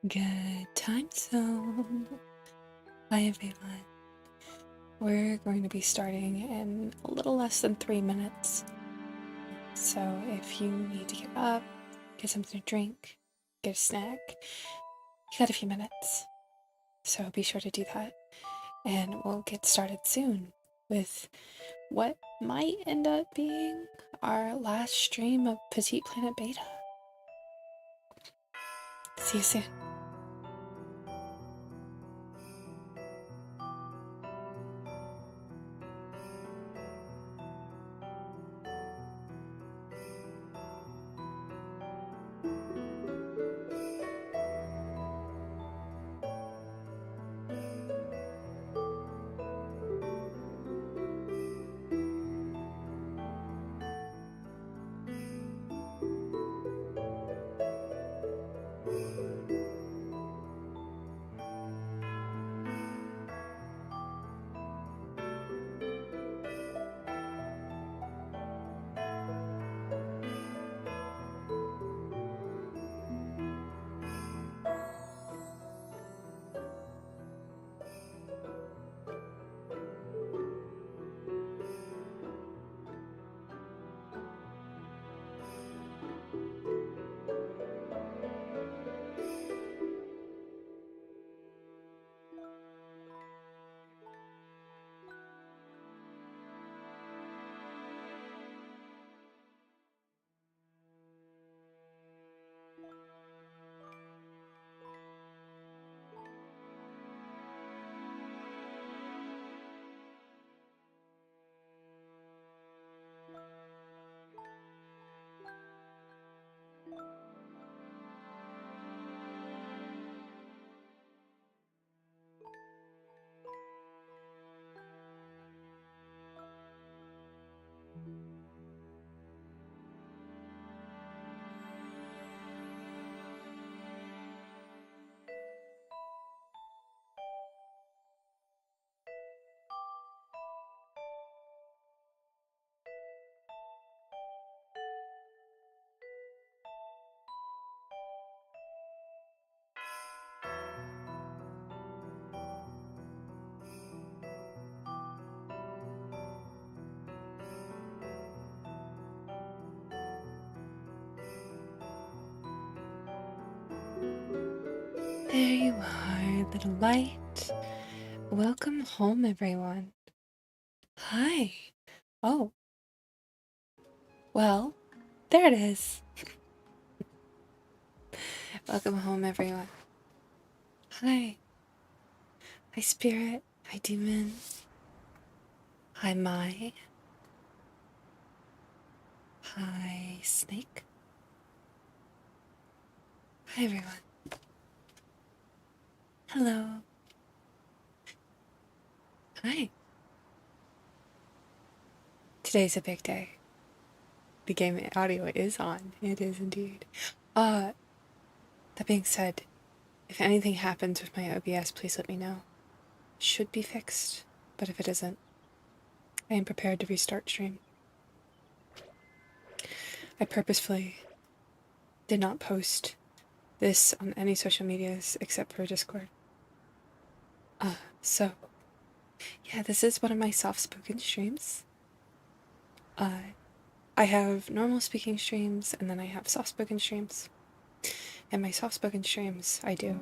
Good time zone. Hi everyone. We're going to be starting in a little less than 3 minutes. So if you need to get up, get something to drink, get a snack, you got a few minutes. So be sure to do that. And we'll get started soon with what might end up being our last stream of Petit Planet Beta. See you soon. There you are, little light. Welcome home, everyone. Hi. Oh, well, there it is. Welcome home, everyone. Hi. Hi, Spirit. Hi, Demon. Hi, Mai. Hi, Snake. Hi, everyone. Hello. Hi. Today's a big day. The game audio is on. It is indeed. That being said, if anything happens with my OBS, please let me know. Should be fixed, but if it isn't, I am prepared to restart stream. I purposefully did not post this on any social medias except for Discord. So, yeah, this is one of my soft-spoken streams. I have normal speaking streams, and then I have soft-spoken streams. And my soft-spoken streams, I do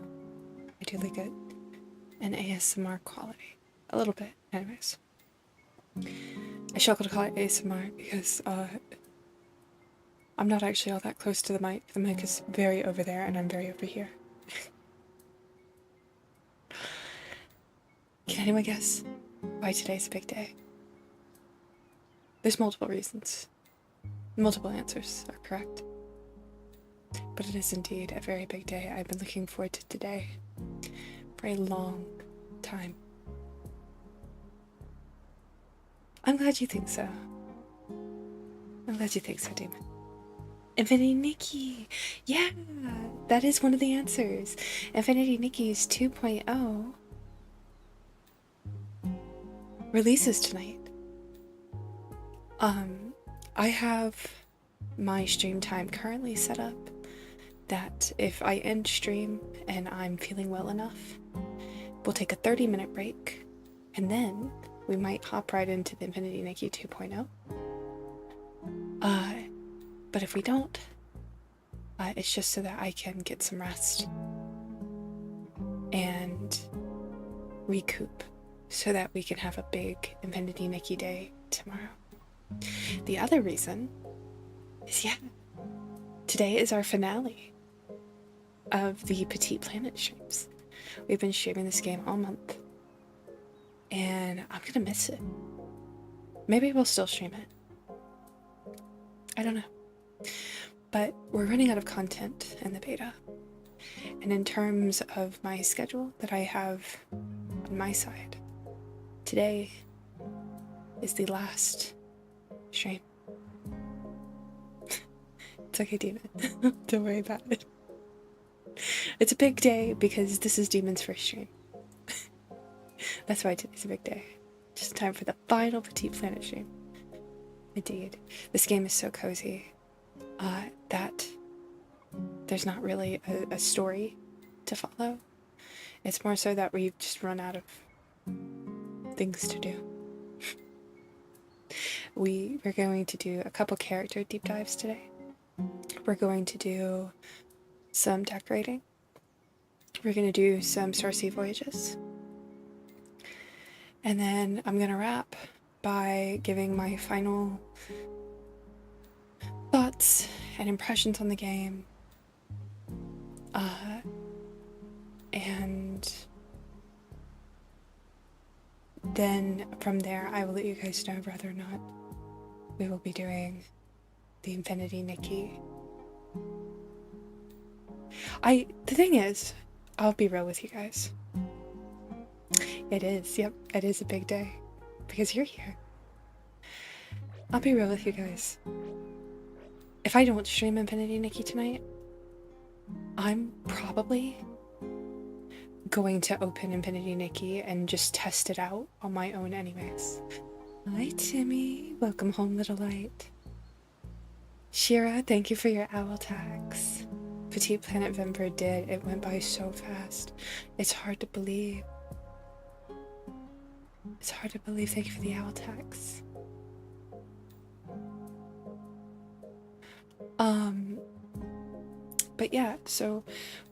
like an ASMR quality. A little bit, anyways. I struggle to call it ASMR because, I'm not actually all that close to the mic. The mic is very over there, and I'm very over here. Can anyone guess why today's a big day? There's multiple reasons. Multiple answers are correct. But it is indeed a very big day. I've been looking forward to today for a long time. I'm glad you think so. I'm glad you think so, Demon. Infinity Nikki! Yeah! That is one of the answers. Infinity Nikki's 2.0 releases tonight. I have my stream time currently set up that if I end stream and I'm feeling well enough, we'll take a 30-minute break, and then we might hop right into the Infinity Nikki 2.0. But if we don't, it's just so that I can get some rest and recoup so that we can have a big Infinity Nikki day tomorrow. The other reason is, today is our finale of the Petit Planet streams. We've been streaming this game all month, and I'm gonna miss it. Maybe we'll still stream it. I don't know. But we're running out of content in the beta. And in terms of my schedule that I have on my side, today is the last stream. It's okay, Demon. Don't worry about it. It's a big day because this is Demon's first stream. That's why today's a big day. Just time for the final Petit Planet stream. Indeed. This game is so cozy that there's not really a story to follow. It's more so that we've just run out of things to do. We're going to do a couple character deep dives today. We're going to do some decorating. We're going to do some Starseed voyages. And then I'm going to wrap by giving my final thoughts and impressions on the game. And then from there, I will let you guys know whether or not we will be doing the Infinity Nikki. The thing is, I'll be real with you guys. It is, yep, it is a big day because you're here. I'll be real with you guys. If I don't stream Infinity Nikki tonight, I'm probably going to open Infinity Nikki and just test it out on my own anyways. Hi Timmy, welcome home little light. Shira, thank you for your owl tags. Petit Planet-vember did, it went by so fast. It's hard to believe. It's hard to believe, thank you for the owl tags. But yeah, so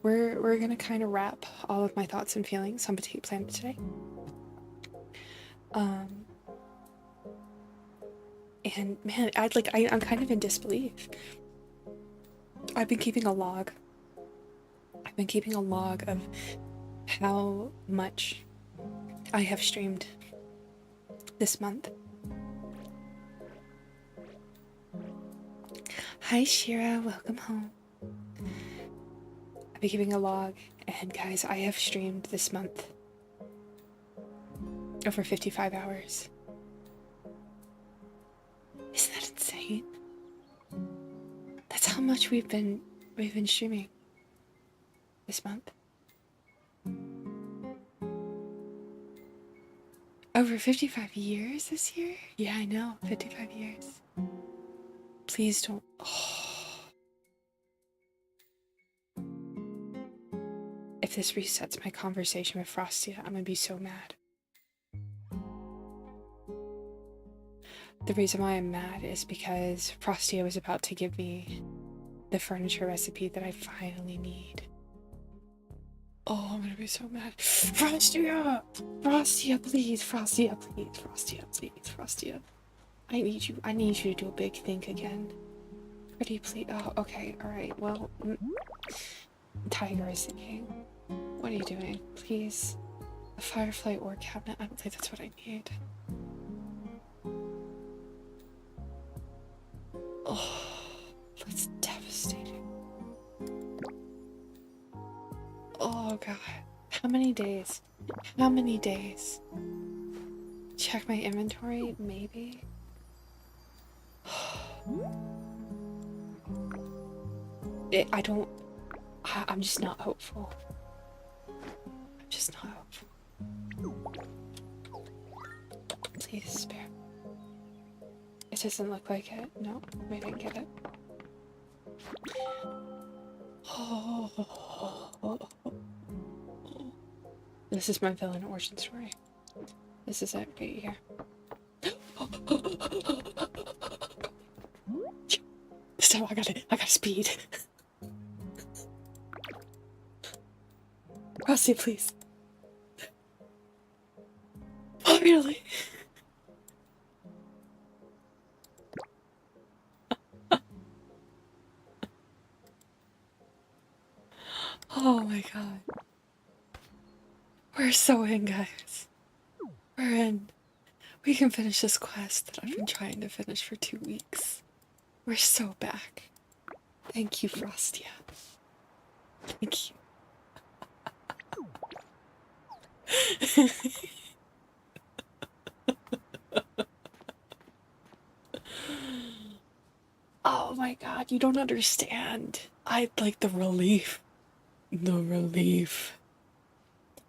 we're gonna kind of wrap all of my thoughts and feelings on Petit Planet today. And man, I'm kind of in disbelief. I've been keeping a log of how much I have streamed this month. Hi Shira, welcome home. I've been keeping a log, and guys, I have streamed this month over 55 hours. Isn't that insane? That's how much we've been streaming this month. Over 55 years this year? Yeah, I know, 55 years. Please don't. Oh. If this resets my conversation with Frostia, I'm gonna be so mad. The reason why I'm mad is because Frostia was about to give me the furniture recipe that I finally need. Oh, I'm gonna be so mad. Frostia! Frostia, please! Frostia, please! Frostia, please! Frostia. I need you to do a big think again. Pretty, please. Oh, okay, alright, well... Tiger is thinking. What are you doing? Please. A firefly ore cabinet? I don't think that's what I need. Oh, that's devastating. Oh god. How many days? How many days? Check my inventory? Maybe? I'm just not hopeful. I'm just not hopeful. Please spare. It doesn't look like it. No, we didn't get it. This is my villain origin story. This is it right here. This time I got speed. Frosty, please. Oh, really? Oh my god. We're so in, guys. We're in. We can finish this quest that I've been trying to finish for 2 weeks. We're so back. Thank you, Frostia. Thank you. Oh my god, you don't understand. I like the relief. The relief.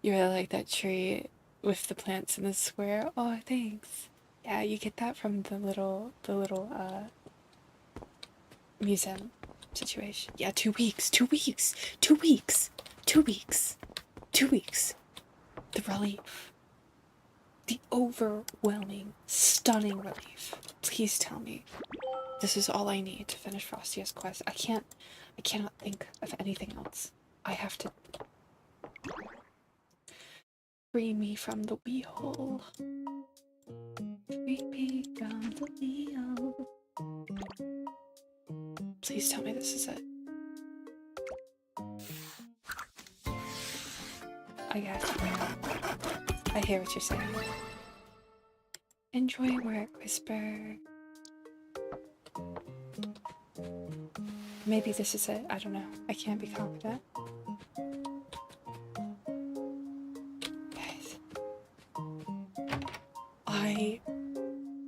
You're like that tree with the plants in the square. Oh, thanks. Yeah, you get that from the little museum situation. Yeah, 2 weeks, 2 weeks, 2 weeks, 2 weeks, 2 weeks. The relief. The overwhelming, stunning relief. Please tell me this is all I need to finish Frostia's quest. I cannot think of anything else. I have to free me from the wheel. Free me from the wheel. Please tell me this is it. I guess. I hear what you're saying. Enjoy work, Whisper. Maybe this is it. I don't know. I can't be confident. Guys.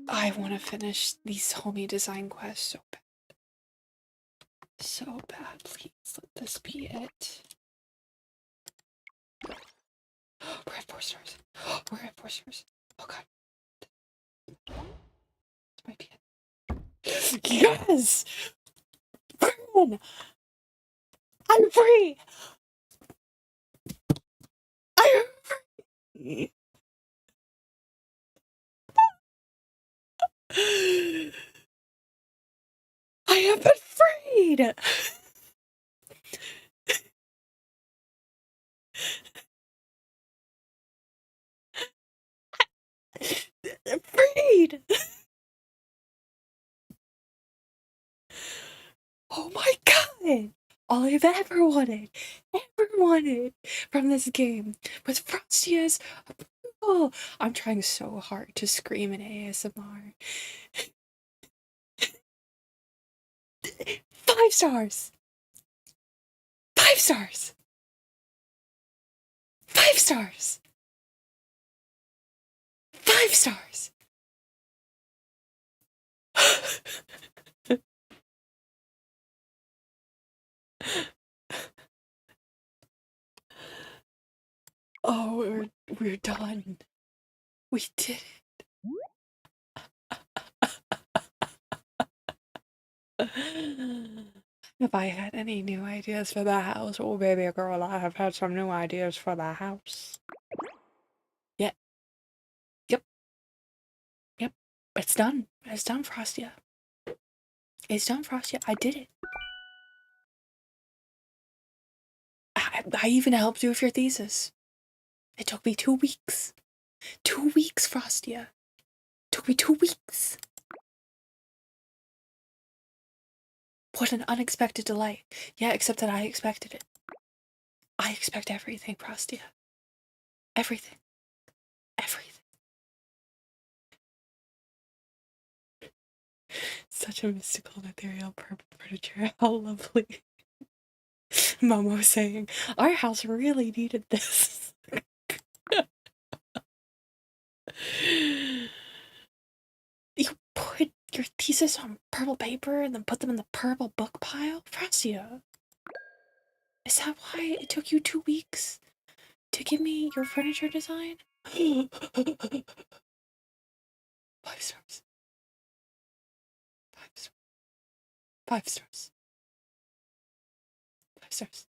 I want to finish these homie design quests so bad. So bad. Please let this be it. We're at 4 stars. We're at 4 stars. Oh god. This might be it. Yes! Man! I'm free! I'm free! I have been freed! Freed! Oh my god! All I've ever wanted from this game was Frostia's approval. I'm trying so hard to scream in ASMR. 5 stars! 5 stars! 5 stars! 5 stars! Oh, we're done. We did it. Have I had any new ideas for the house? Oh, baby girl, I have had some new ideas for the house. Yeah. Yep. Yep. It's done. It's done, Frostia. It's done, Frostia. I did it. I even helped you with your thesis. It took me 2 weeks. 2 weeks, Frostia. Took me 2 weeks. What an unexpected delight. Yeah, except that I expected it. I expect everything, Frostia. Everything. Everything. Such a mystical and ethereal purple furniture. How lovely. Momo saying, our house really needed this. You put your thesis on purple paper and then put them in the purple book pile? Frostia. Is that why it took you 2 weeks to give me your furniture design? 5 stars. 5 stars. 5 stars. 5 stars.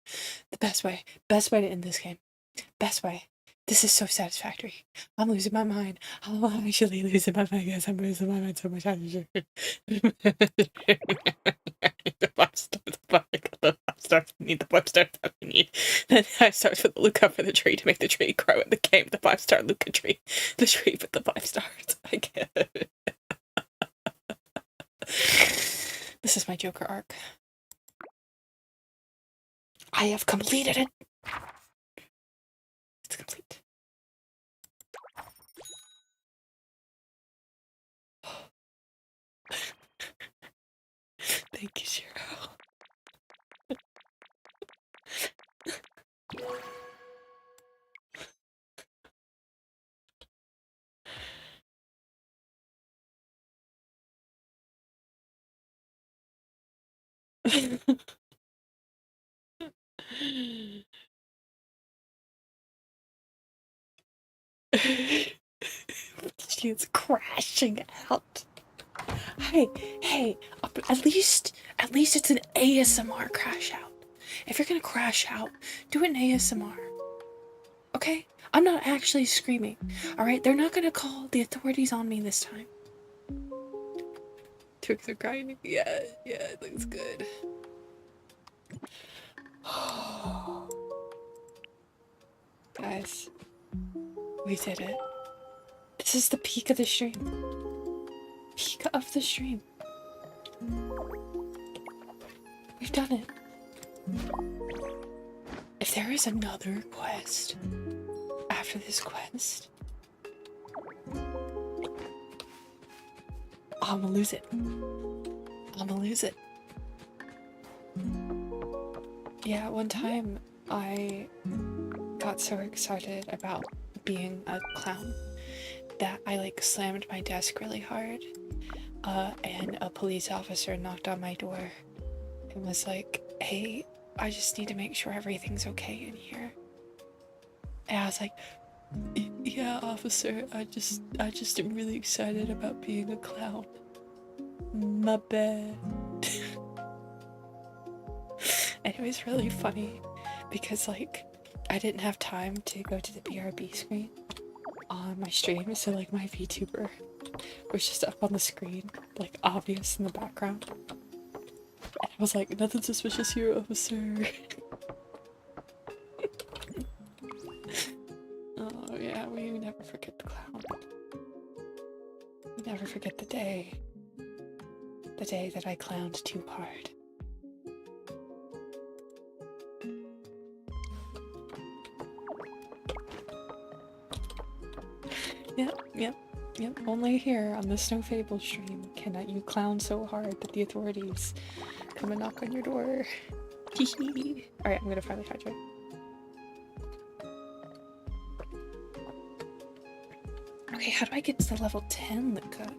The best way. Best way to end this game. Best way. This is so satisfactory. I'm losing my mind. I'm actually losing my mind, guys. I'm losing my mind so much. The 5 stars. The 5 stars. I need the 5 stars that I need. The 5 stars for the Luca for the tree to make the tree grow in the game. The 5-star Luca tree. The tree with the 5 stars. I get it. This is my Joker arc. I have completed it. It's complete. Thank you, Shiro. She is crashing out. Hey, at least it's an ASMR crash out. If you're gonna crash out, do an ASMR. Okay? I'm not actually screaming. Alright? They're not gonna call the authorities on me this time. Twigs are grinding. Yeah, it looks good. Guys, we did it. This is the peak of the stream. Peak of the stream. We've done it. If there is another quest after this quest, I'ma lose it. I'ma lose it. Yeah, one time I got so excited about being a clown that I like slammed my desk really hard, and a police officer knocked on my door and was like, "Hey, I just need to make sure everything's okay in here." And I was like, "Yeah, officer, I just am really excited about being a clown. My bad." And it was really funny because like I didn't have time to go to the BRB screen on my stream, so like my VTuber was just up on the screen, like obvious in the background. And I was like, "Nothing suspicious here, officer." Oh yeah, we never forget the clown. We never forget the day that I clowned too hard. Yep. Only here on the Snow Fable stream can you clown so hard that the authorities come and knock on your door. Alright, I'm gonna finally hydrate. Okay, how do I get to the level 10 Luca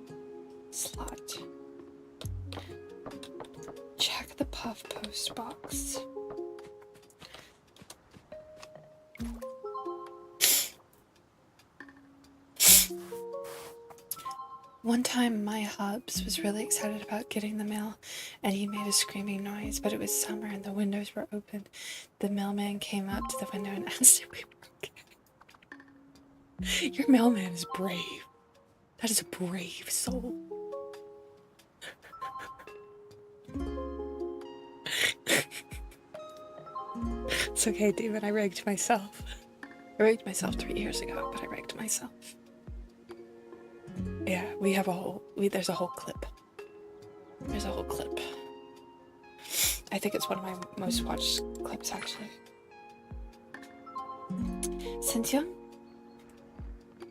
slot? Check the puff post box. One time my hubs was really excited about getting the mail and he made a screaming noise, but it was summer and the windows were open. The mailman came up to the window and asked if we were okay. Your mailman is brave. That is a brave soul. It's okay, David, I rigged myself. I rigged myself 3 years ago, but I rigged myself. Yeah, there's a whole clip. There's a whole clip. I think it's one of my most watched clips, actually. Since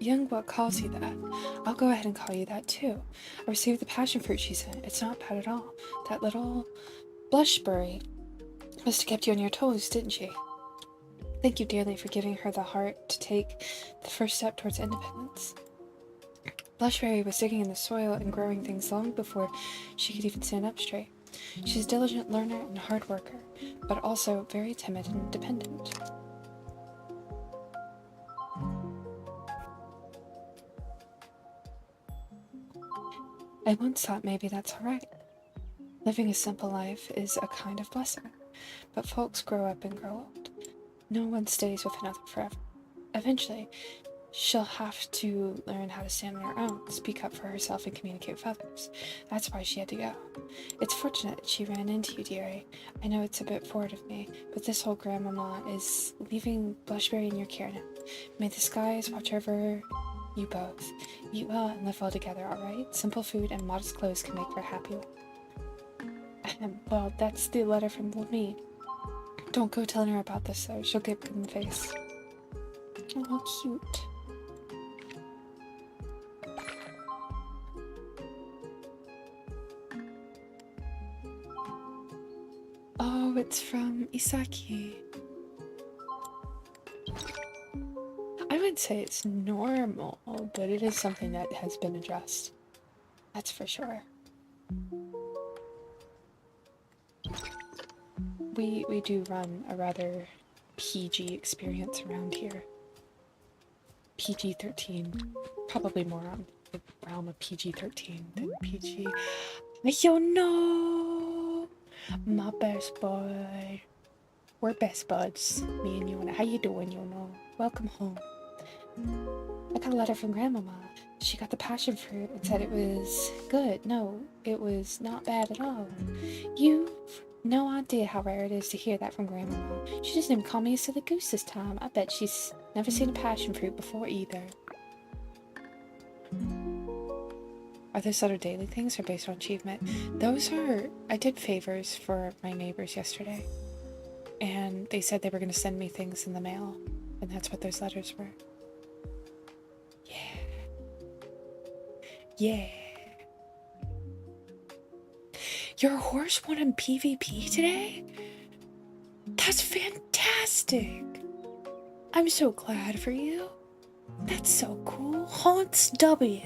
Youngblood calls you that, I'll go ahead and call you that too. I received the passion fruit she sent. It's not bad at all. That little blushberry must have kept you on your toes, didn't she? Thank you dearly for giving her the heart to take the first step towards independence. Blushberry was digging in the soil and growing things long before she could even stand up straight. She's a diligent learner and hard worker, but also very timid and dependent. I once thought maybe that's alright. Living a simple life is a kind of blessing. But folks grow up and grow old. No one stays with another forever. Eventually, she'll have to learn how to stand on her own, speak up for herself, and communicate with others. That's why she had to go. It's fortunate that she ran into you, dearie. I know it's a bit forward of me, but this whole grandmama is leaving Blushberry in your care now. May the skies watch over you both. Eat well and live well together, alright? Simple food and modest clothes can make for a happy life. Well, that's the letter from me. Don't go telling her about this, though. She'll get good in the face. Oh, how cute. Oh, it's from Isaki. I would say it's normal, but it is something that has been addressed. That's for sure. We do run a rather PG experience around here. PG-13. Probably more on the realm of PG-13 than PG. Yo, no! My best bud. We're best buds, me and Yona. How you doing, Yona? Welcome home. I got a letter from Grandmama. She got the passion fruit and said it was good. No, it was not bad at all. You've no idea how rare it is to hear that from Grandmama. She doesn't even call me a silly goose this time. I bet she's never seen a passion fruit before either. Are those other daily things or based on achievement? Those are... I did favors for my neighbors yesterday. And they said they were going to send me things in the mail. And that's what those letters were. Yeah. Your horse won in PvP today? That's fantastic. I'm so glad for you. That's so cool. Haunts W.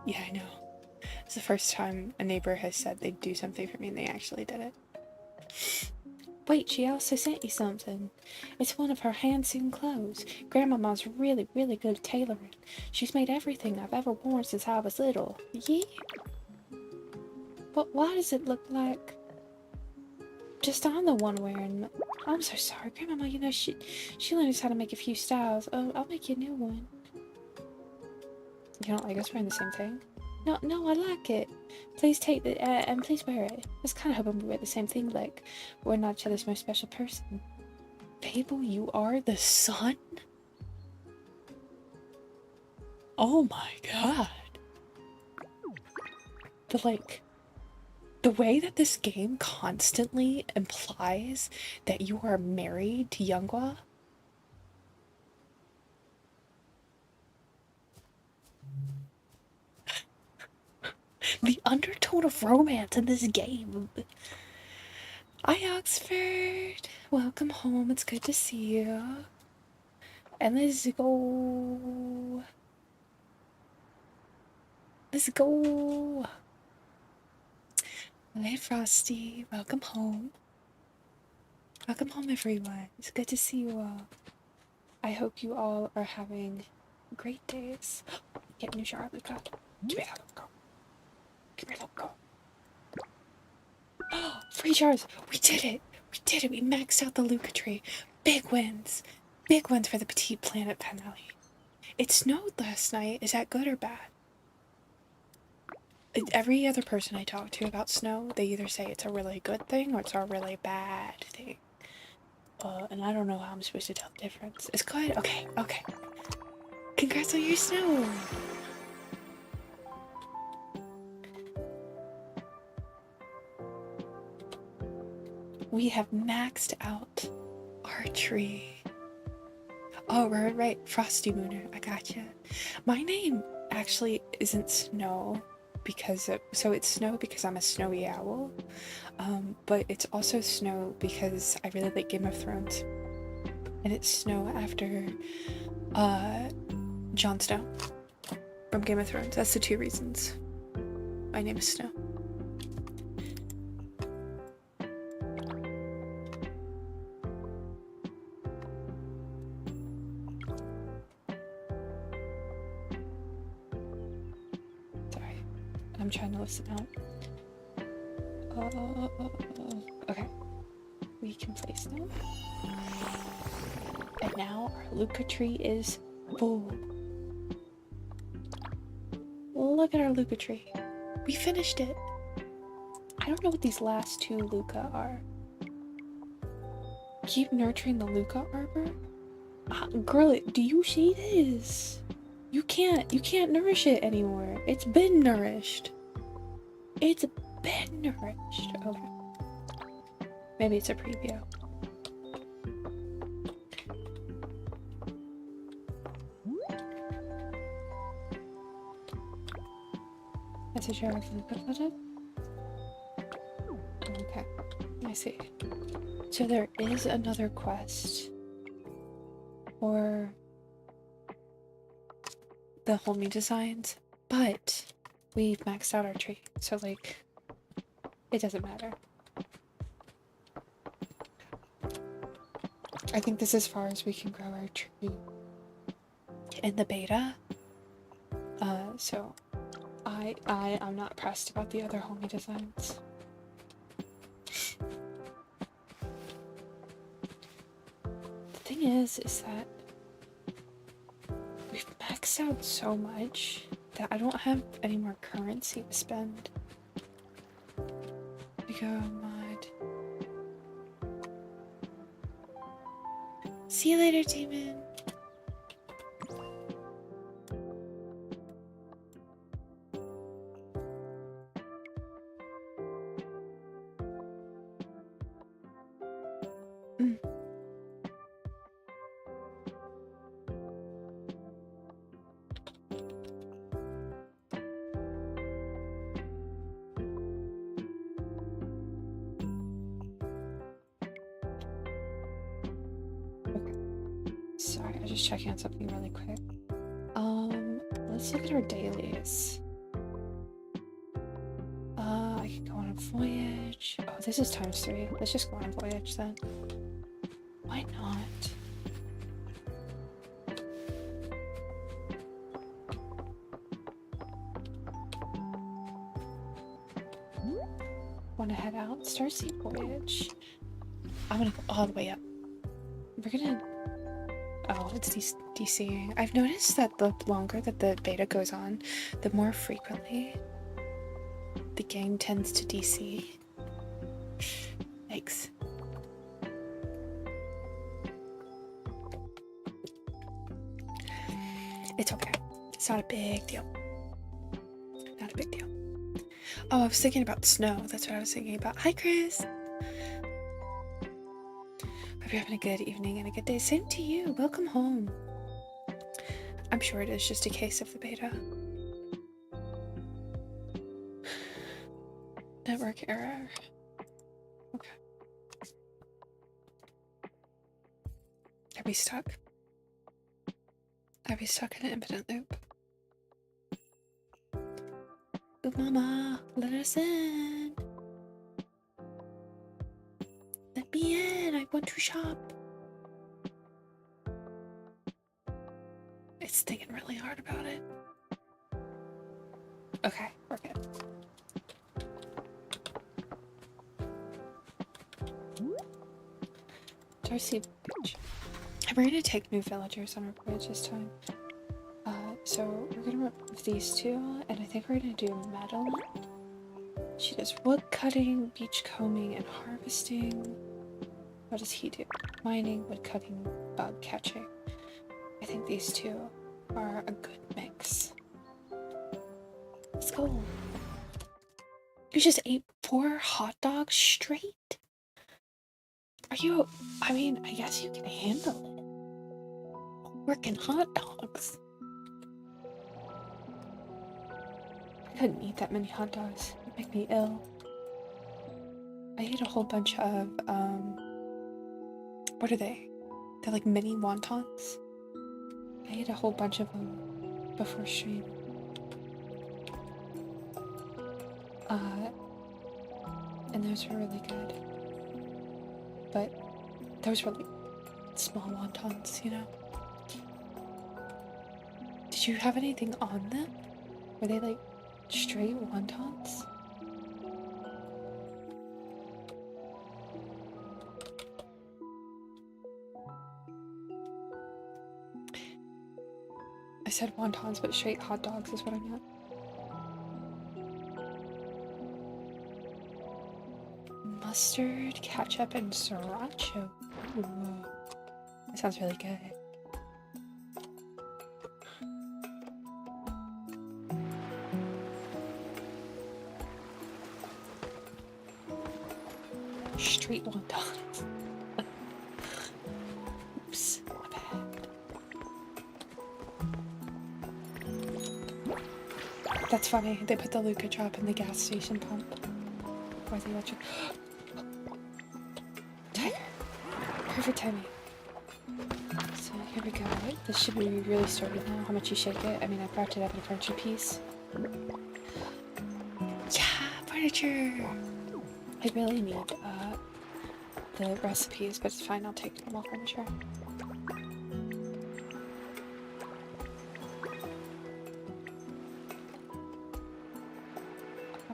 Yeah, I know. It's the first time a neighbor has said they'd do something for me and they actually did it. Wait, she also sent you something. It's one of her hand-sewn clothes. Grandmama's really, really good at tailoring. She's made everything I've ever worn since I was little. Yeah? But why does it look like just I'm the one wearing... I'm so sorry, Grandmama, you know, she learned us how to make a few styles. Oh, I'll make you a new one. You don't like us wearing the same thing? No, I like it. Please take it, and please wear it. I was kind of hoping we wear the same thing, like we're not each other's most special person. Fable, you are the sun? Oh my god. The way that this game constantly implies that you are married to Younghwa. The undertone of romance in this game. Hi, Oxford. Welcome home. It's good to see you. And let's go. Let's go. Hey, Frosty. Welcome home. Welcome home, everyone. It's good to see you all. I hope you all are having great days. Get a new shower, Luca. Give me that, Luca. Give me that, Luca. Oh, free jars! We did it! We did it! We maxed out the Luca tree. Big wins! Big wins for the Petit Planet finale. It snowed last night. Is that good or bad? Every other person I talk to about snow, they either say it's a really good thing or it's a really bad thing. And I don't know how I'm supposed to tell the difference. It's good? Okay, okay. Congrats on your snow! We have maxed out our tree. Oh, right. Frosty Mooner. I gotcha. My name actually isn't Snow because it's Snow because I'm a snowy owl. But it's also Snow because I really like Game of Thrones. And it's Snow after Jon Snow from Game of Thrones. That's the two reasons my name is Snow. I'm trying to listen out. Okay. We can place them. And now our Luca tree is full. Look at our Luca tree. We finished it. I don't know what these last 2 Luca are. Keep nurturing the Luca arbor? Girl, do you see this? You can't nourish it anymore. It's been nourished. It's been nourished. Okay. Maybe it's a preview. That's a jar of Luca. Okay, I see. So there is another quest for the homie designs, but we've maxed out our tree, so like it doesn't matter. I think this is as far as we can grow our tree in the beta. So I'm not pressed about the other homie designs. The thing is that we've maxed out so much that I don't have any more currency to spend. Go mod. See you later, demon. Sorry, I was just checking on something really quick. Let's look at our dailies. I can go on a voyage. Oh, this is ×3. Let's just go on a voyage then. Why not? Want to head out? Starseed voyage. I'm gonna go all the way up. We're gonna... Oh, it's DCing. I've noticed that the longer that the beta goes on, the more frequently the game tends to DC. Yikes. It's okay. It's not a big deal. Not a big deal. Oh, I was thinking about snow. That's what I was thinking about. Hi, Chris. Hope you're having a good evening and a good day. Same to you. Welcome home. I'm sure it is just a case of the beta. Network error. Okay. Are we stuck? Are we stuck in an infinite loop? Ooh, mama, let us in. Let me in. I want to shop. It's thinking really hard about it. Okay, we're good. Darcy Beach. We're gonna take new villagers on our voyage this time. So we're gonna remove these 2, and I think we're gonna do Madeline. She does wood cutting, beach combing, and harvesting. What does he do? Mining, wood cutting, bug catching. I think these 2 are a good mix. Let's go. You just ate 4 hot dogs straight? Are you... I mean, I guess you can handle it. Working hot dogs. I couldn't eat that many hot dogs. It'd make me ill. I ate a whole bunch of, what are they? They're like mini wontons. I ate a whole bunch of them before stream. And those were really good. But those were like small wontons, you know? Did you have anything on them? Were they like straight wontons? I said wontons, but straight hot dogs is what I meant. Mustard, ketchup, and sriracha. Ooh, that sounds really good. Straight wontons. Oops, my bad. That's funny. They put the Luca drop in the gas station pump. Or the electric. Tiger. Perfect timing. So here we go. This should be really started now. How much you shake it? I mean, I propped it up in a furniture piece. Yeah, furniture! I really need the recipes, but it's fine. I'll take them off furniture.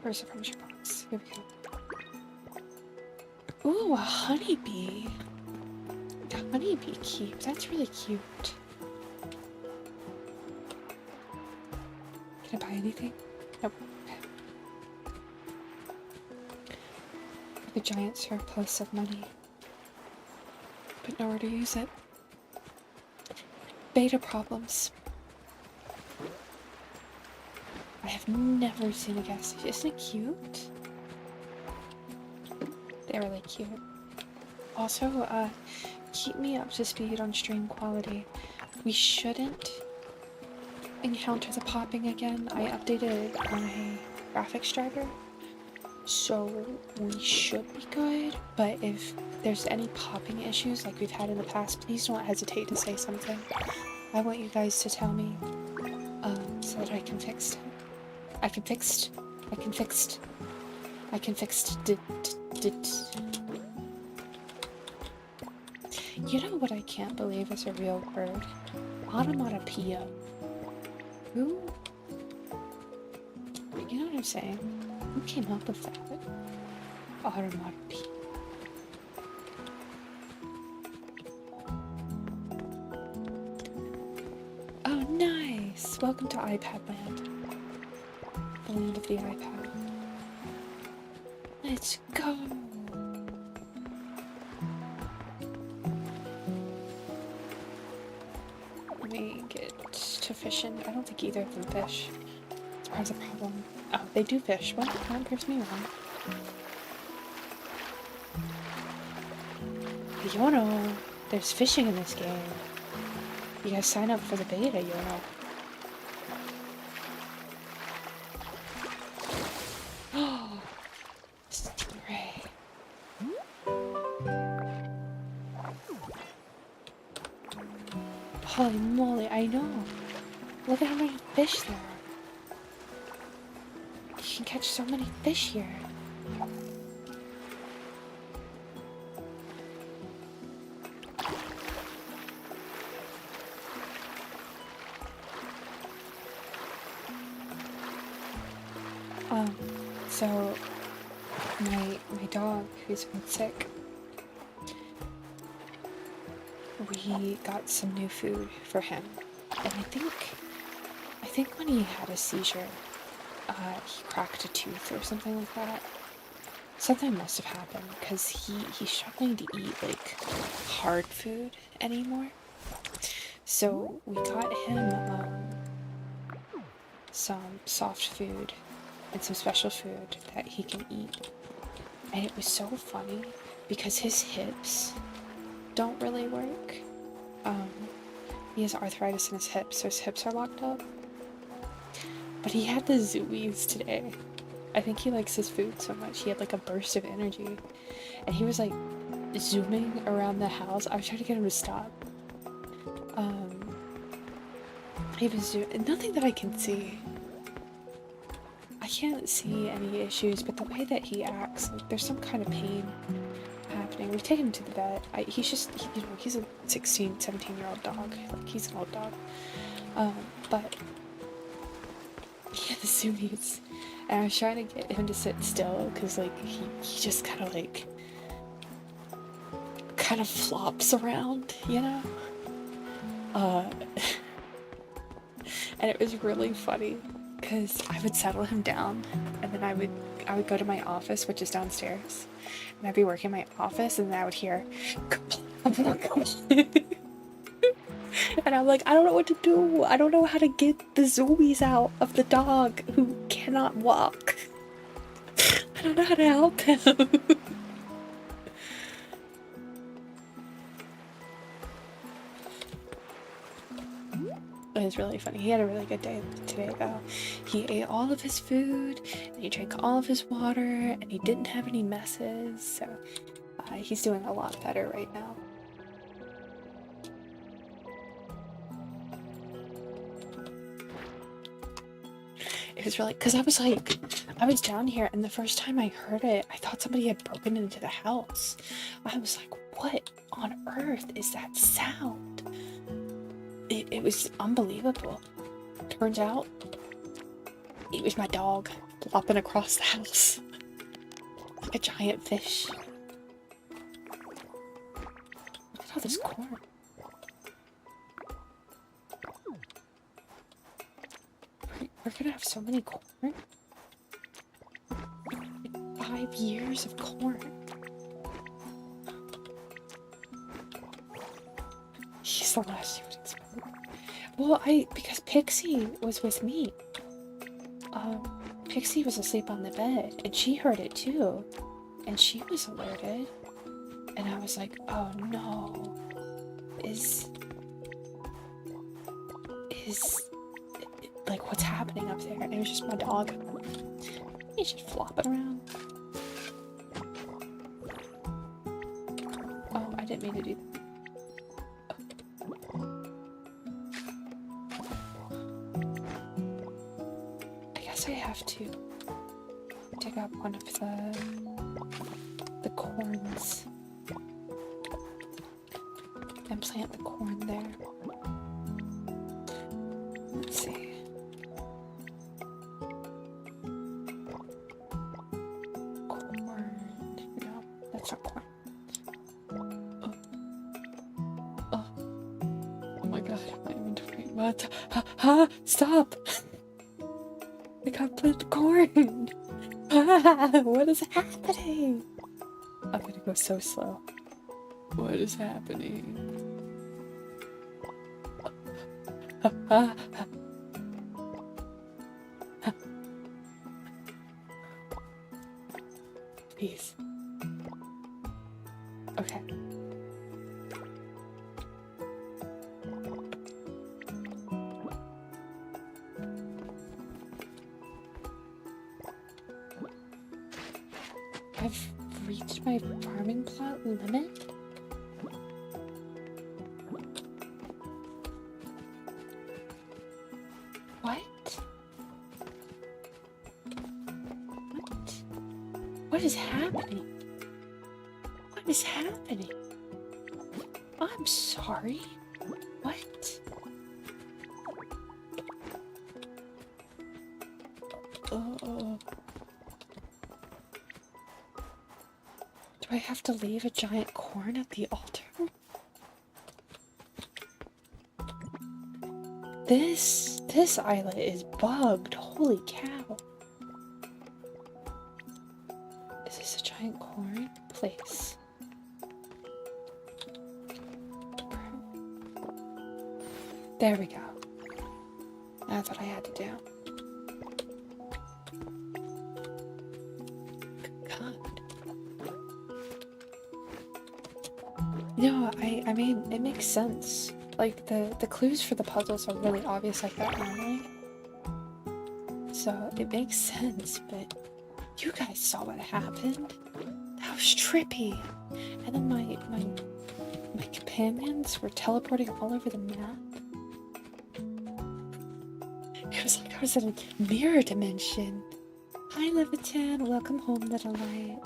Where's the furniture box? Here we go. Ooh, a honeybee. The honeybee keep. That's really cute. Can I buy anything? Nope. Okay. The giant surplus of money. But nowhere to use it. Beta problems. I have never seen a gas station. Isn't it cute? They're really cute. Also, keep me up to speed on stream quality. We shouldn't encounter the popping again. I updated my graphics driver, so we should be good. But if there's any popping issues like we've had in the past, please don't hesitate to say something. I want you guys to tell me, so that I can fix it. I can fix You know what I can't believe is a real word? Onomatopoeia. Who? You know what I'm saying? Who came up with that? Onomatopoeia. Oh, nice! Welcome to iPad land. The land of the iPad. Let's go! Let me get to fishing. I don't think either of them fish. It's part of the problem. Oh, they do fish. Well, that proves me wrong. You know, there's fishing in this game. You guys sign up for the beta, you know. Stingray. Holy moly, I know. Look at how many fish there are. You can catch so many fish here. So my dog, who's been sick, we got some new food for him, and I think when he had a seizure, he cracked a tooth or something like that. Something must have happened, because he's struggling to eat, like, hard food anymore. So we got him, some soft food and some special food that he can eat. And it was so funny, because his hips don't really work. He has arthritis in his hips, so his hips are locked up. But he had the zoomies today. I think he likes his food so much. He had like a burst of energy. And he was like zooming around the house. I was trying to get him to stop. He was nothing that I can see. I can't see any issues, but the way that he acts, like there's some kind of pain happening. We've taken him to the vet. He's just, you know, he's a 16, 17-year-old dog. Like, he's an old dog. But he had the zoomies. And I was trying to get him to sit still, because, like, he just kind of flops around, you know? And it was really funny because I would settle him down, and then I would go to my office, which is downstairs, and I'd be working in my office, and then I would hear and I'm like, I don't know what to do. I don't know how to get the zoomies out of the dog who cannot walk. I don't know how to help him. It was really funny. He had a really good day today, though. He ate all of his food, and he drank all of his water, and he didn't have any messes, so he's doing a lot better right now. It was really, because I was down here, and the first time I heard it, I thought somebody had broken into the house. I was like, what on earth is that sound? It was unbelievable. Turns out, it was my dog flopping across the house like a giant fish. Look at all this corn. We're gonna have so many corn. 5 years of corn. He's the last you would expect. Well, because Pixie was with me. Pixie was asleep on the bed, and she heard it too, and she was alerted. And I was like, oh no, like, what's happening up there? And it was just my dog. He's just flopping around. Oh, I didn't mean to do that. I guess I have to dig up one of the corns and plant the corn there. Let's see. Stop! I can't plant the corn! What is happening? I'm gonna go so slow. What is happening? Peace. Okay. I've reached my farming plot limit. What? What is happening? What is happening? I'm sorry. What? Do I have to leave a giant corn at the altar? This islet is bugged. Holy cow. Is this a giant corn? Place. There we go. That's what I had to do. God. No, I mean, it makes sense. Like, the clues for the puzzles are really obvious like that normally. So, it makes sense, but you guys saw what happened. That was trippy. And then my companions were teleporting all over the map. It was like I was in a mirror dimension. Hi, Levitan. Welcome home, little light.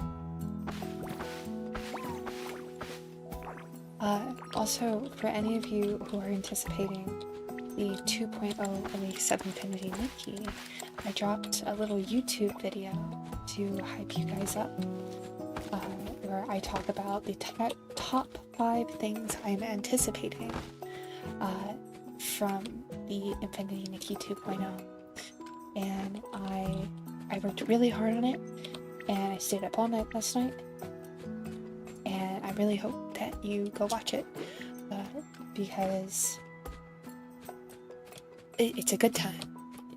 Also, for any of you who are anticipating the 2.0 Elise of Infinity Mickey, I dropped a little YouTube video to hype you guys up, where I talk about the top 5 things I'm anticipating. from the Infinity Nikki 2.0, and I worked really hard on it, and I stayed up all night last night, and I really hope that you go watch it, because it's a good time,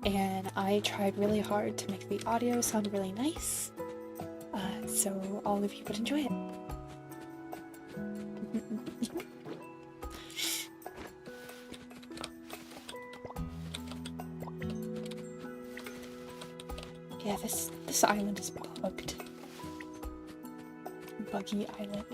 and I tried really hard to make the audio sound really nice, so all of you would enjoy it. Yeah, this island is bugged. Buggy island.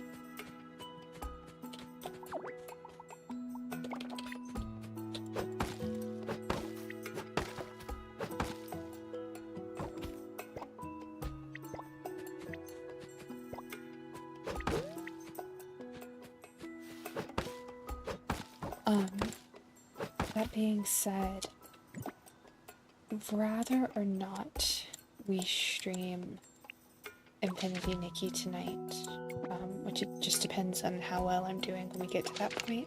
That being said, rather or not we stream Infinity Nikki tonight, which it just depends on how well I'm doing when we get to that point,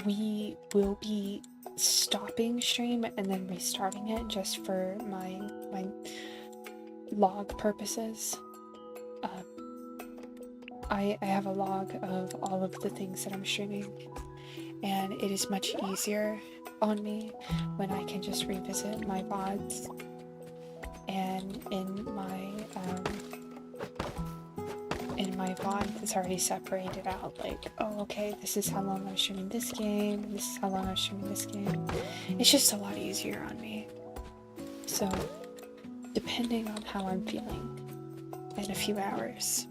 we will be stopping stream and then restarting it just for my log purposes. I have a log of all of the things that I'm streaming, and it is much easier on me when I can just revisit my VODs, and in my VOD it's already separated out, like, oh okay, this is how long I'm streaming this game, this is how long I'm streaming this game. It's just a lot easier on me. So depending on how I'm feeling in a few hours,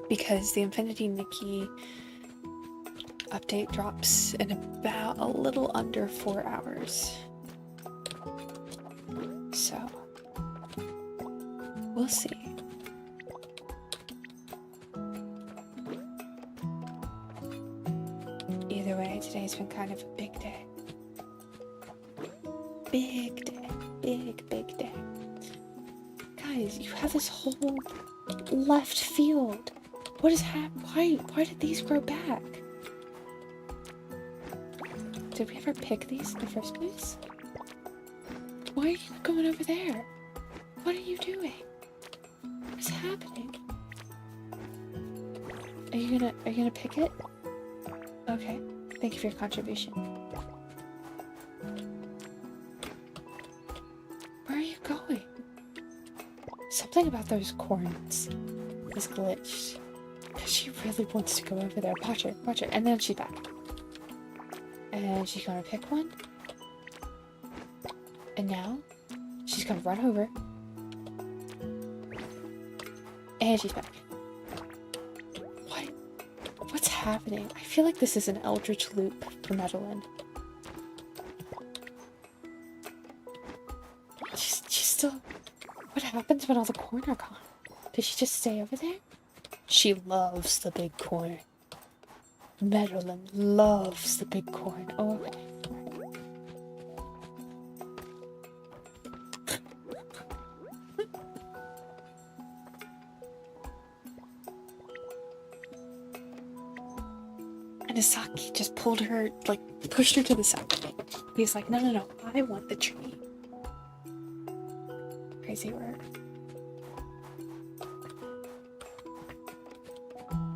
because the Infinity Nikki update drops in about a little under 4 hours. So, we'll see. Either way, today's been kind of a big day. Big day. Big day. Guys, you have this whole left field. What is happening? Why did these grow back? Did we ever pick these in the first place? Why are you going over there? What are you doing? What is happening? Are you gonna pick it? Okay. Thank you for your contribution. Where are you going? Something about those corns is glitched. She really wants to go over there. Watch her. And then she's back. And she's gonna pick one. And now she's gonna run over. And she's back. What's happening? I feel like this is an eldritch loop for Madeline. She's still... What happens when all the corn are gone? Does she just stay over there? She loves the big corn. Madeline loves the big corn. Oh, okay. And Asaki just pulled her, like, pushed her to the side. He's like, no, I want the tree. Crazy word.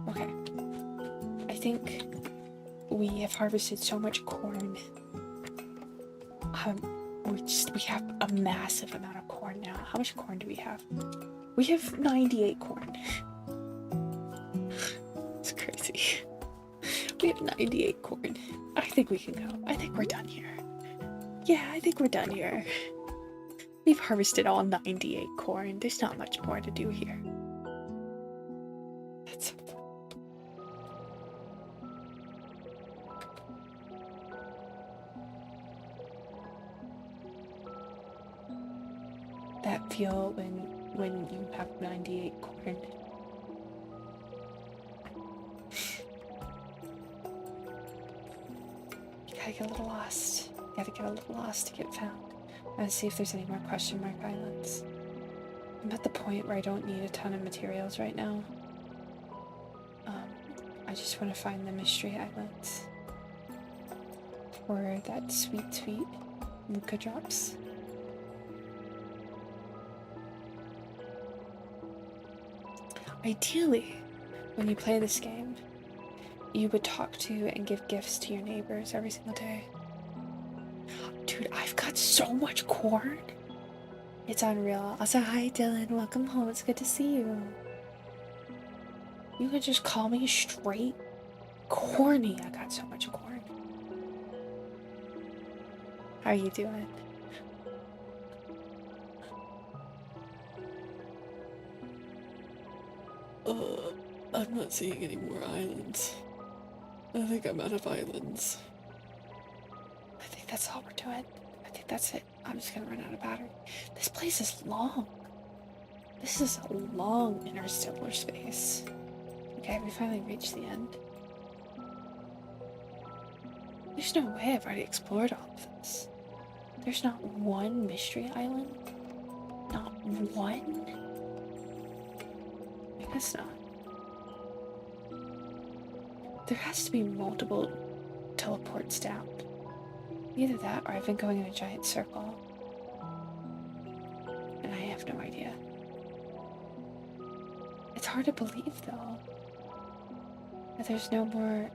Okay. I think we have harvested so much corn. We have a massive amount of corn now. How much corn do we have? We have 98 corn. It's crazy. We have 98 corn. I think we can go. I think we're done here. Yeah, I think we're done here. We've harvested all 98 corn. There's not much more to do here. That's so fun. That feel when you have 98 corn. You gotta get a little lost. You gotta get a little lost to get found. Let's see if there's any more question mark islands. I'm at the point where I don't need a ton of materials right now. I just want to find the mystery islands. Or that sweet, sweet Luca drops. Ideally, when you play this game, you would talk to and give gifts to your neighbors every single day. Dude, I've got so much corn. It's unreal. Also, hi Dylan, welcome home. It's good to see you. You could just call me straight corny. I got so much corn. How are you doing? I'm not seeing any more islands. I think I'm out of islands. I think that's all we're doing. I think that's it. I'm just gonna run out of battery. This place is long. This is a long interstellar space. Okay, we finally reached the end. There's no way I've already explored all of this. There's not one mystery island? Not one? I guess not. There has to be multiple teleports down. Either that or I've been going in a giant circle. And I have no idea. It's hard to believe though. That there's no more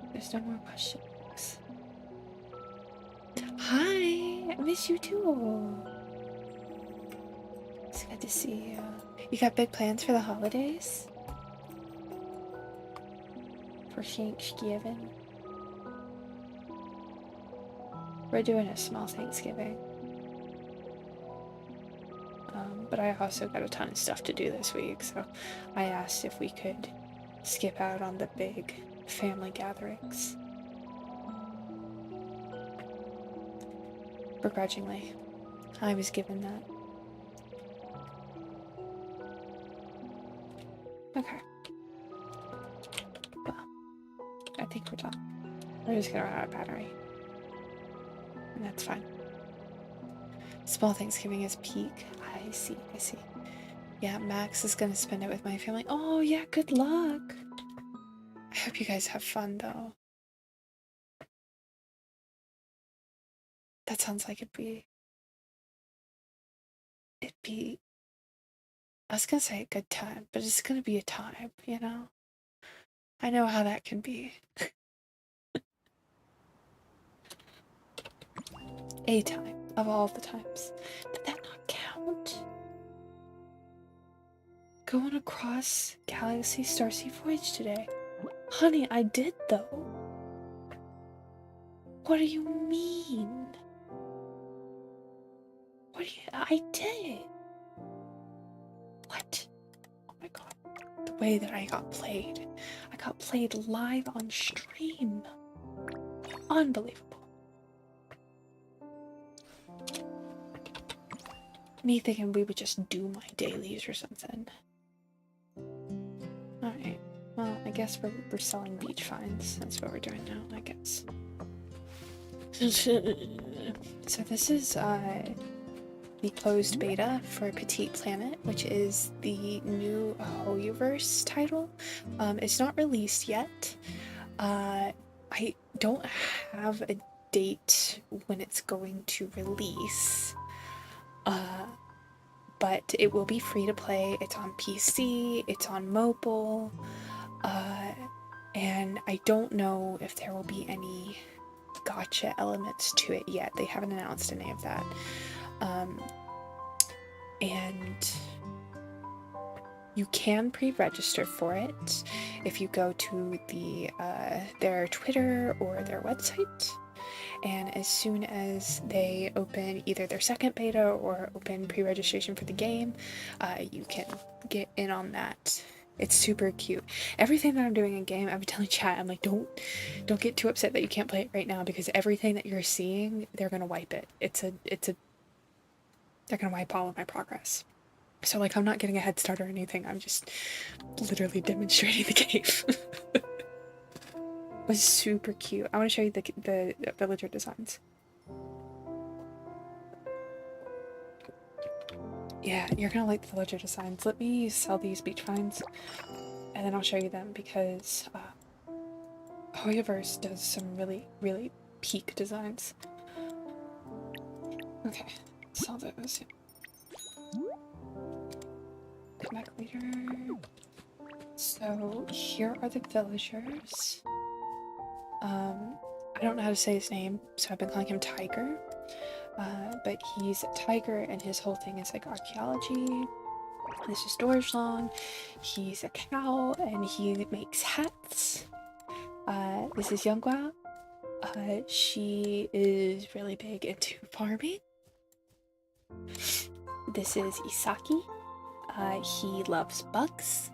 questions. Hi! I miss you too. It's good to see you. You got big plans for the holidays? For Thanksgiving? We're doing a small Thanksgiving. But I also got a ton of stuff to do this week, so I asked if we could skip out on the big family gatherings. Begrudgingly, I was given that. Okay. Well, I think we're done. We're just gonna run out of battery. And that's fine. Small Thanksgiving is peak. I see. Yeah, Max is gonna spend it with my family. Oh yeah, good luck. I hope you guys have fun though. That sounds like it'd be, I was gonna say a good time, but it's gonna be a time, you know? I know how that can be. A time of all the times. Did that not count? Going across Galaxy Starseed Voyage today. Honey, I did though. What do you mean? I did. What? Oh my god. The way that I got played. I got played live on stream. Unbelievable. Me thinking we would just do my dailies or something. Alright. Well, I guess we're selling beach finds. That's what we're doing now, I guess. So this is the closed beta for Petit Planet, which is the new Hoyoverse title. It's not released yet. I don't have a date when it's going to release. But it will be free to play. It's on PC, it's on mobile, and I don't know if there will be any gacha elements to it yet. They haven't announced any of that. And you can pre-register for it if you go to their Twitter or their website. And as soon as they open either their second beta or open pre-registration for the game, you can get in on that. It's super cute. Everything that I'm doing in game, I've been telling chat, I'm like, don't get too upset that you can't play it right now, because everything that you're seeing, they're gonna wipe it. They're gonna wipe all of my progress. So like, I'm not getting a head start or anything. I'm just literally demonstrating the game. It was super cute. I want to show you the villager designs. Yeah, you're gonna like the villager designs. Let me sell these beach finds, and then I'll show you them, because Hoyoverse does some really, really peak designs. Okay, sell those. Come back later. So here are the villagers. I don't know how to say his name, so I've been calling him Tiger. But he's a tiger, and his whole thing is like archaeology. This is Dorjlong. He's a cow, and he makes hats. This is Younggwa. She is really big into farming. This is Isaki. He loves bugs.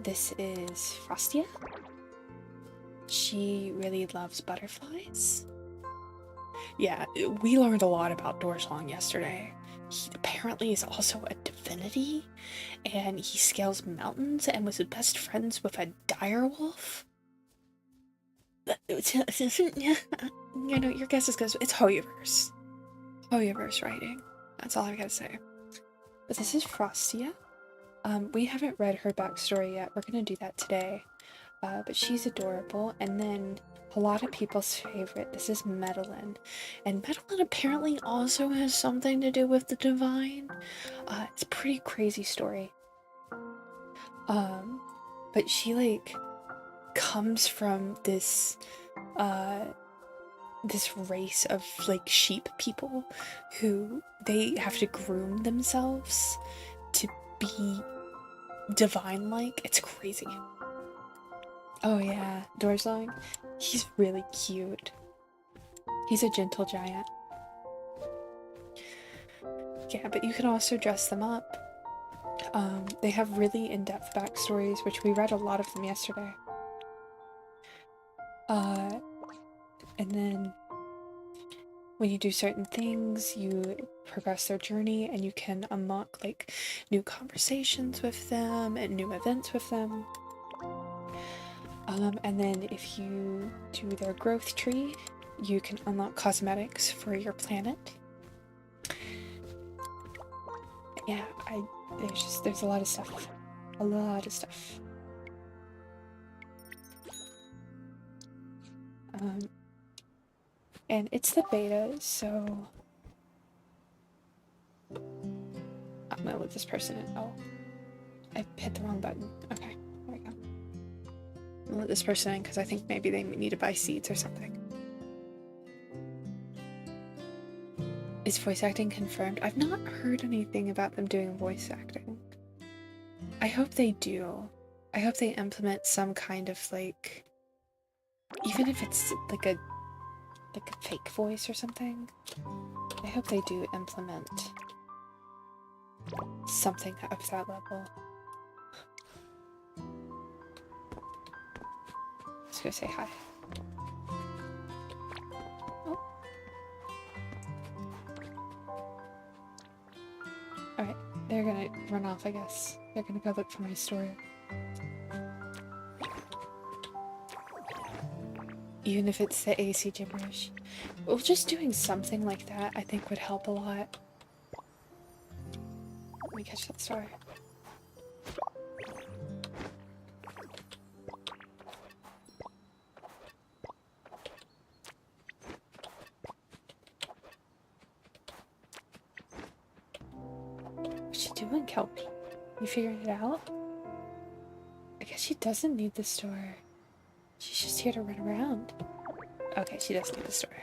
This is Frostia. She really loves butterflies. Yeah, we learned a lot about Dorjlong yesterday. He apparently is also a divinity, and he scales mountains and was best friends with a direwolf. You know, your guess is good. It's Hoyoverse. Hoyoverse writing. That's all I gotta say. But this is Frostia. We haven't read her backstory yet. We're gonna do that today. But she's adorable. And then a lot of people's favorite, this is Medellin. And Medellin apparently also has something to do with the divine. It's a pretty crazy story. But she like comes from this this race of like sheep people who they have to groom themselves to be divine like. It's crazy. Oh yeah, Dorjlong, he's really cute. He's a gentle giant. Yeah, but you can also dress them up. They have really in-depth backstories, which we read a lot of them yesterday. And then when you do certain things, you progress their journey and you can unlock like new conversations with them and new events with them. And then if you do their growth tree, you can unlock cosmetics for your planet. Yeah, there's a lot of stuff. A lot of stuff. And it's the beta, so I'm gonna let this person in. Oh, I hit the wrong button. Okay, there we go. I'm gonna let this person in because I think maybe they need to buy seeds or something. Is voice acting confirmed? I've not heard anything about them doing voice acting. I hope they do. I hope they implement some kind of like, even if it's like a fake voice or something. I hope they do implement something of that level. Let's go say hi. Oh. Alright, they're gonna run off, I guess. They're gonna go look for my store. Even if it's the AC gibberish. Well, just doing something like that, I think, would help a lot. Let me catch that star. What's she doing, Kelpie? You figured it out? I guess she doesn't need the store. She's just here to run around. Okay, she does need the store.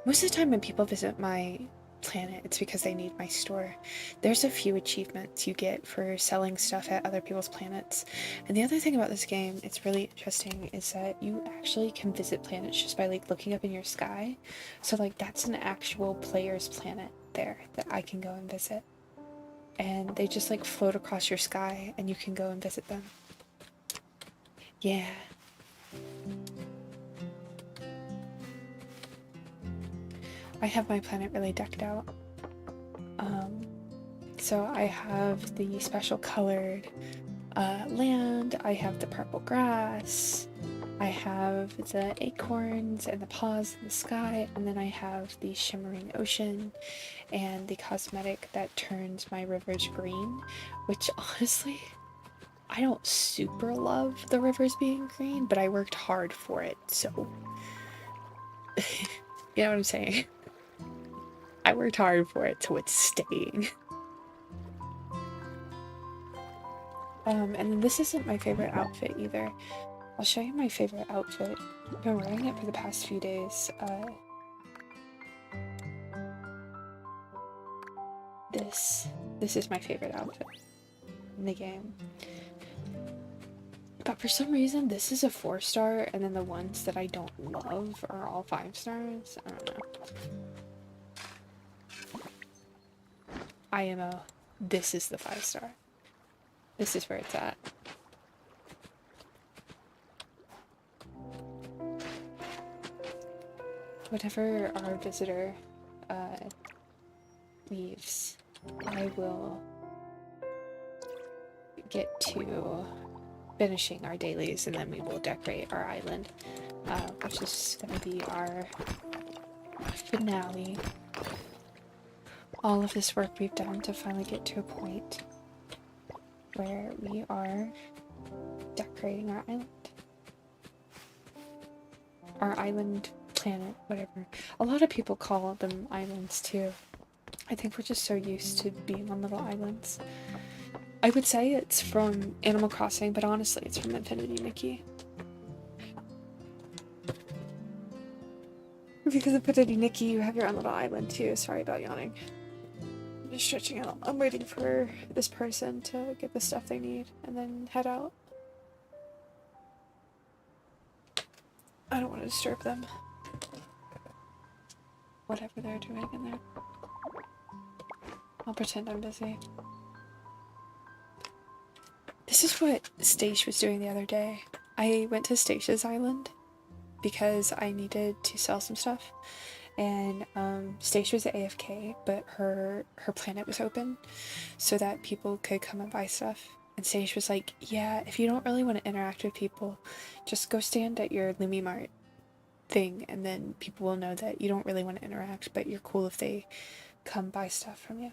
Most of the time when people visit my planet, it's because they need my store. There's a few achievements you get for selling stuff at other people's planets. And the other thing about this game, it's really interesting, is that you actually can visit planets just by like looking up in your sky. So like that's an actual player's planet there that I can go and visit. And they just like float across your sky and you can go and visit them. Yeah. I have my planet really decked out. So I have the special colored land, I have the purple grass, I have the acorns and the paws in the sky, and then I have the shimmering ocean and the cosmetic that turns my rivers green, which honestly, I don't super love the rivers being green, but I worked hard for it, so you know what I'm saying? I worked hard for it, so it's staying. And this isn't my favorite outfit either. I'll show you my favorite outfit. I've been wearing it for the past few days. This is my favorite outfit in the game. But for some reason, this is a 4-star, and then the ones that I don't love are all 5 stars. I don't know. This is the 5-star. This is where it's at. Whenever our visitor leaves, I will get to finishing our dailies, and then we will decorate our island, which is going to be our finale. All of this work we've done to finally get to a point where we are decorating our island. Our island, planet, whatever. A lot of people call them islands too. I think we're just so used to being on little islands. I would say it's from Animal Crossing, but honestly it's from Infinity Nikki. Because of Infinity Nikki, you have your own little island too. Sorry about yawning. I'm just stretching out. I'm waiting for this person to get the stuff they need and then head out. I don't want to disturb them. Whatever they're doing in there. I'll pretend I'm busy. This is what Stace was doing the other day. I went to Stace's island because I needed to sell some stuff. And Stace was at AFK, but her planet was open so that people could come and buy stuff. And Stace was like, yeah, if you don't really want to interact with people, just go stand at your Lumimart thing, and then people will know that you don't really want to interact, but you're cool if they come buy stuff from you.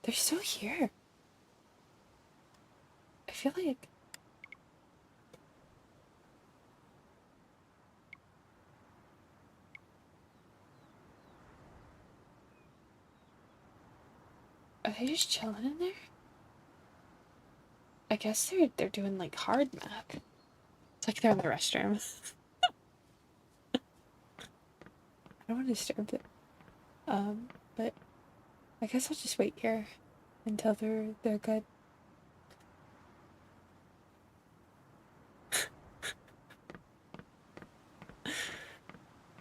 They're still here. I feel like... Are they just chilling in there? I guess they're doing like hard math. It's like they're in the restroom. I don't want to disturb them. But I guess I'll just wait here until they're good.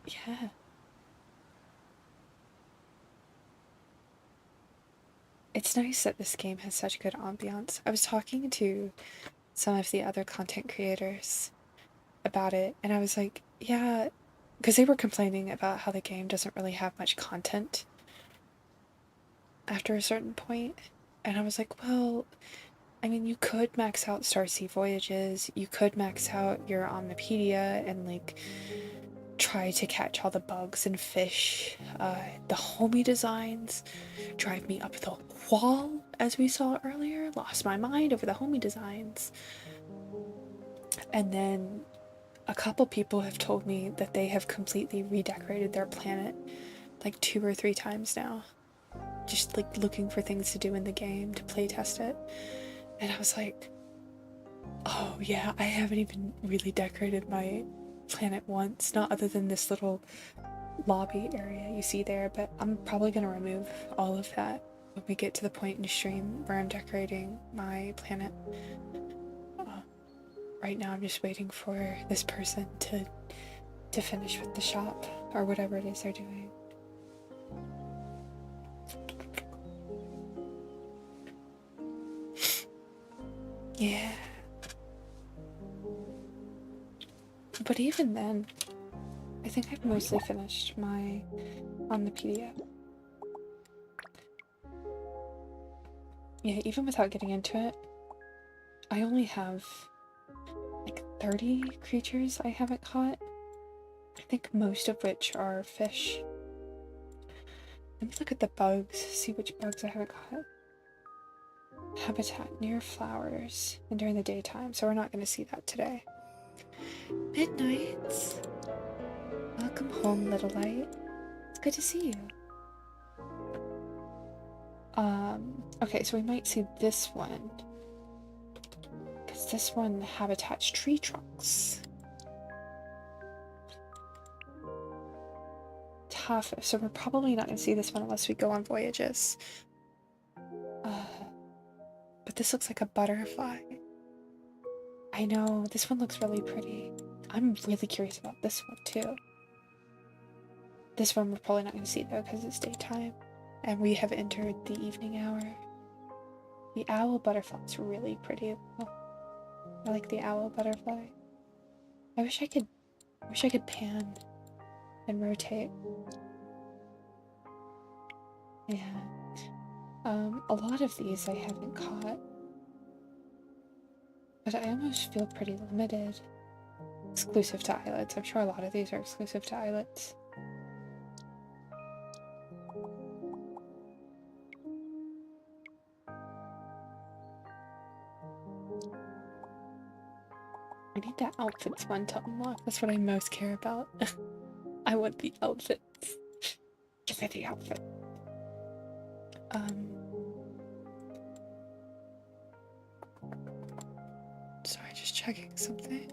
Yeah. It's nice that this game has such good ambiance. I was talking to some of the other content creators about it, and I was like, yeah, because they were complaining about how the game doesn't really have much content after a certain point. And I was like, well, I mean, you could max out Starseed Voyages, you could max out your Omnipedia and like try to catch all the bugs and fish. The homie designs drive me up the wall, as we saw earlier. Lost my mind over the homie designs. And then a couple people have told me that they have completely redecorated their planet like 2 or 3 times now. Just like looking for things to do in the game to playtest it. And I was like, oh yeah, I haven't even really decorated my planet once, not other than this little lobby area you see there, but I'm probably gonna remove all of that when we get to the point in the stream where I'm decorating my planet. Right now I'm just waiting for this person to finish with the shop or whatever it is they're doing. Yeah. But even then, I think I've mostly finished my Omnipedia. Yeah, even without getting into it, I only have like 30 creatures I haven't caught. I think most of which are fish. Let me look at the bugs, see which bugs I haven't caught. Habitat near flowers and during the daytime, so we're not going to see that today. Midnights. Welcome home, little light. It's good to see you. Okay, so we might see this one. Because this one habitats tree trunks. Tough, so we're probably not going to see this one unless we go on voyages. But this looks like a butterfly. I know, this one looks really pretty. I'm really curious about this one too. This one we're probably not going to see though because it's daytime. And we have entered the evening hour. The owl butterfly is really pretty. I like the owl butterfly. I wish I could pan and rotate. Yeah. A lot of these I haven't caught. But I almost feel pretty limited. Exclusive to islets. I'm sure a lot of these are exclusive to islets. I need that outfits one to unlock. That's what I most care about. I want the outfits. Give me the outfit. Sorry, just checking something.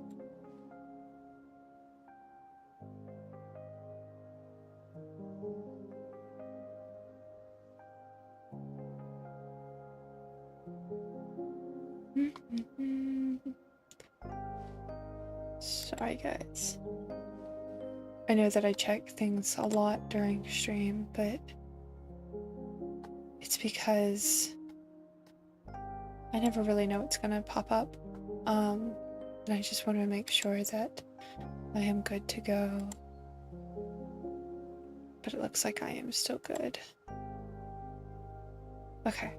Sorry, guys. I know that I check things a lot during stream, but it's because I never really know what's gonna pop up. And I just want to make sure that I am good to go. But it looks like I am still good. Okay.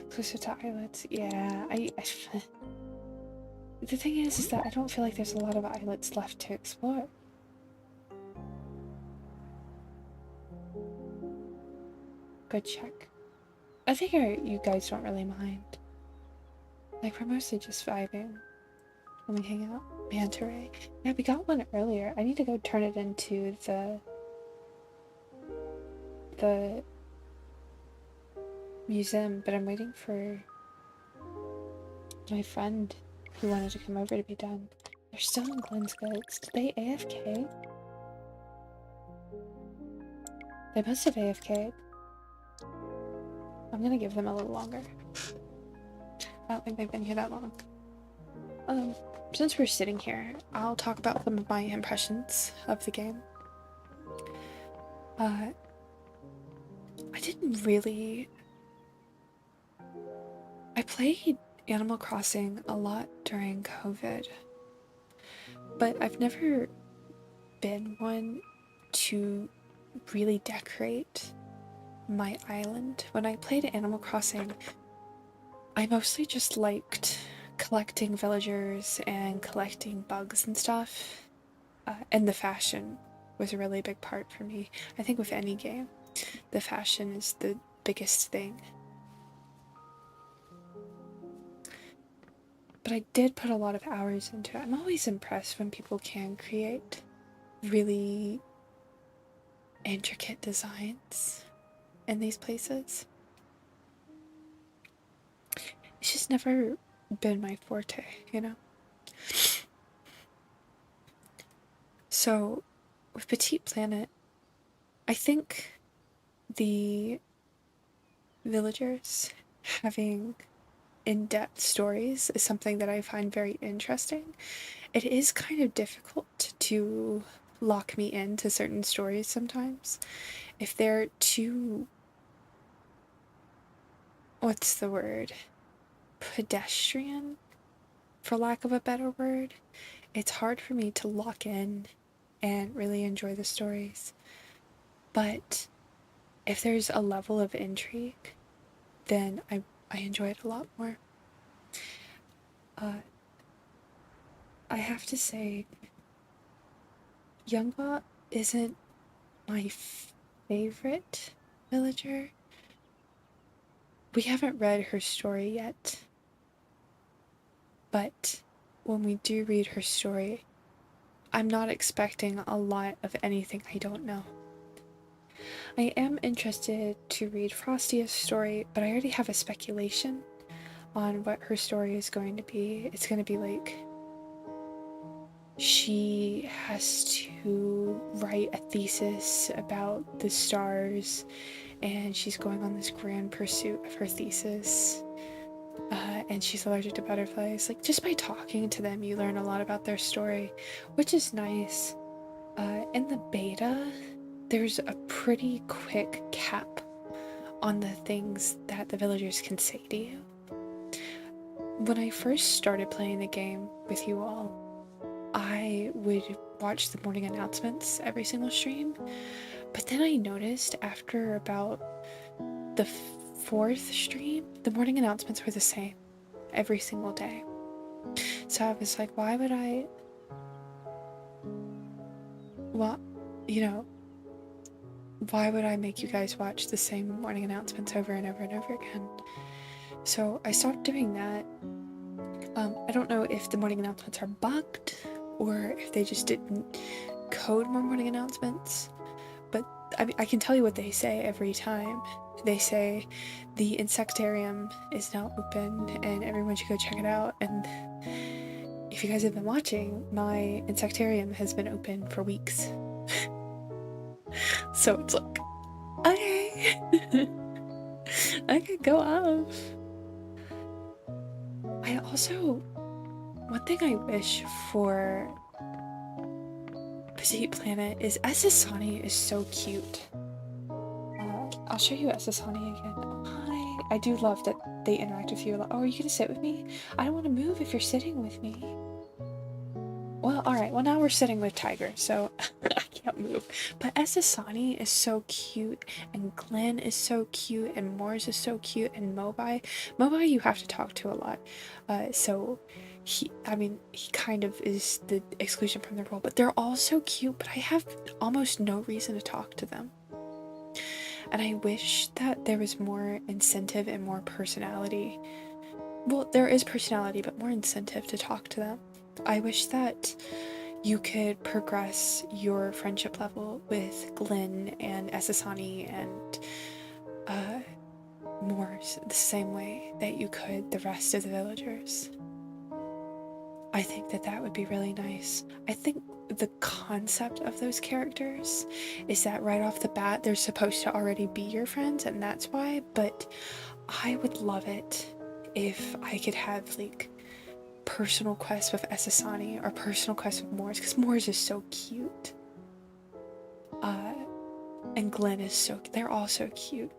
Exclusive to islets. Yeah, the thing is that I don't feel like there's a lot of islets left to explore. Good check. I figure you guys don't really mind. Like, we're mostly just vibing when we hang out. Manta ray. Yeah, we got one earlier. I need to go turn it into the museum, but I'm waiting for my friend who wanted to come over to be done. They're still in Glenn's goods. Did they AFK? They must have AFK'd. I'm gonna give them a little longer. I don't think they've been here that long. Since we're sitting here, I'll talk about some of my impressions of the game. I didn't really... I played Animal Crossing a lot during COVID, but I've never been one to really decorate my island. When I played Animal Crossing, I mostly just liked collecting villagers and collecting bugs and stuff, and the fashion was a really big part for me. I think with any game, the fashion is the biggest thing. But I did put a lot of hours into it. I'm always impressed when people can create really intricate designs in these places. It's just never been my forte, you know? So, with Petit Planet, I think the villagers having in-depth stories is something that I find very interesting. It is kind of difficult to lock me into certain stories sometimes. If they're too... what's the word? Pedestrian, for lack of a better word. It's hard for me to lock in and really enjoy the stories. But if there's a level of intrigue, then I enjoy it a lot more. I have to say, Youngbot isn't my favorite villager. We haven't read her story yet, but when we do read her story, I'm not expecting a lot of anything I don't know. I am interested to read Frostia's story, but I already have a speculation on what her story is going to be. It's going to be like she has to write a thesis about the stars, and she's going on this grand pursuit of her thesis. And she's allergic to butterflies. Like, just by talking to them, you learn a lot about their story, which is nice. In the beta, there's a pretty quick cap on the things that the villagers can say to you. When I first started playing the game with you all, I would watch the morning announcements every single stream, but then I noticed after about the fourth stream, the morning announcements were the same every single day. So I was like, why would I... Well, you know, why would I make you guys watch the same morning announcements over and over and over again? So I stopped doing that. I don't know if the morning announcements are bugged or if they just didn't code more morning announcements, but I can tell you what they say every time. They say the insectarium is now open and everyone should go check it out. And if you guys have been watching, my insectarium has been open for weeks. So it's like, okay. Okay, go off. I also, one thing I wish for Petit Planet is Asasani is so cute. I'll show you Asasani again. Oh, hi. I do love that they interact with you a lot. Oh, are you gonna sit with me? I don't want to move if you're sitting with me. Well, alright. Well, now we're sitting with Tiger, so I can't move. But Asasani is so cute, and Glenn is so cute, and Mors is so cute, and Mobai. Mobai you have to talk to a lot. So he kind of is the exclusion from the role, but they're all so cute, but I have almost no reason to talk to them. And I wish that there was more incentive and more personality. Well, there is personality, but more incentive to talk to them. I wish that you could progress your friendship level with Glenn and Asasani and Mors the same way that you could the rest of the villagers. I think that that would be really nice. I think the concept of those characters is that right off the bat they're supposed to already be your friends, and that's why, but I would love it if I could have like personal quests with Asasani or personal quests with Mors, because Mors is so cute. And Glenn is so, they're all so cute.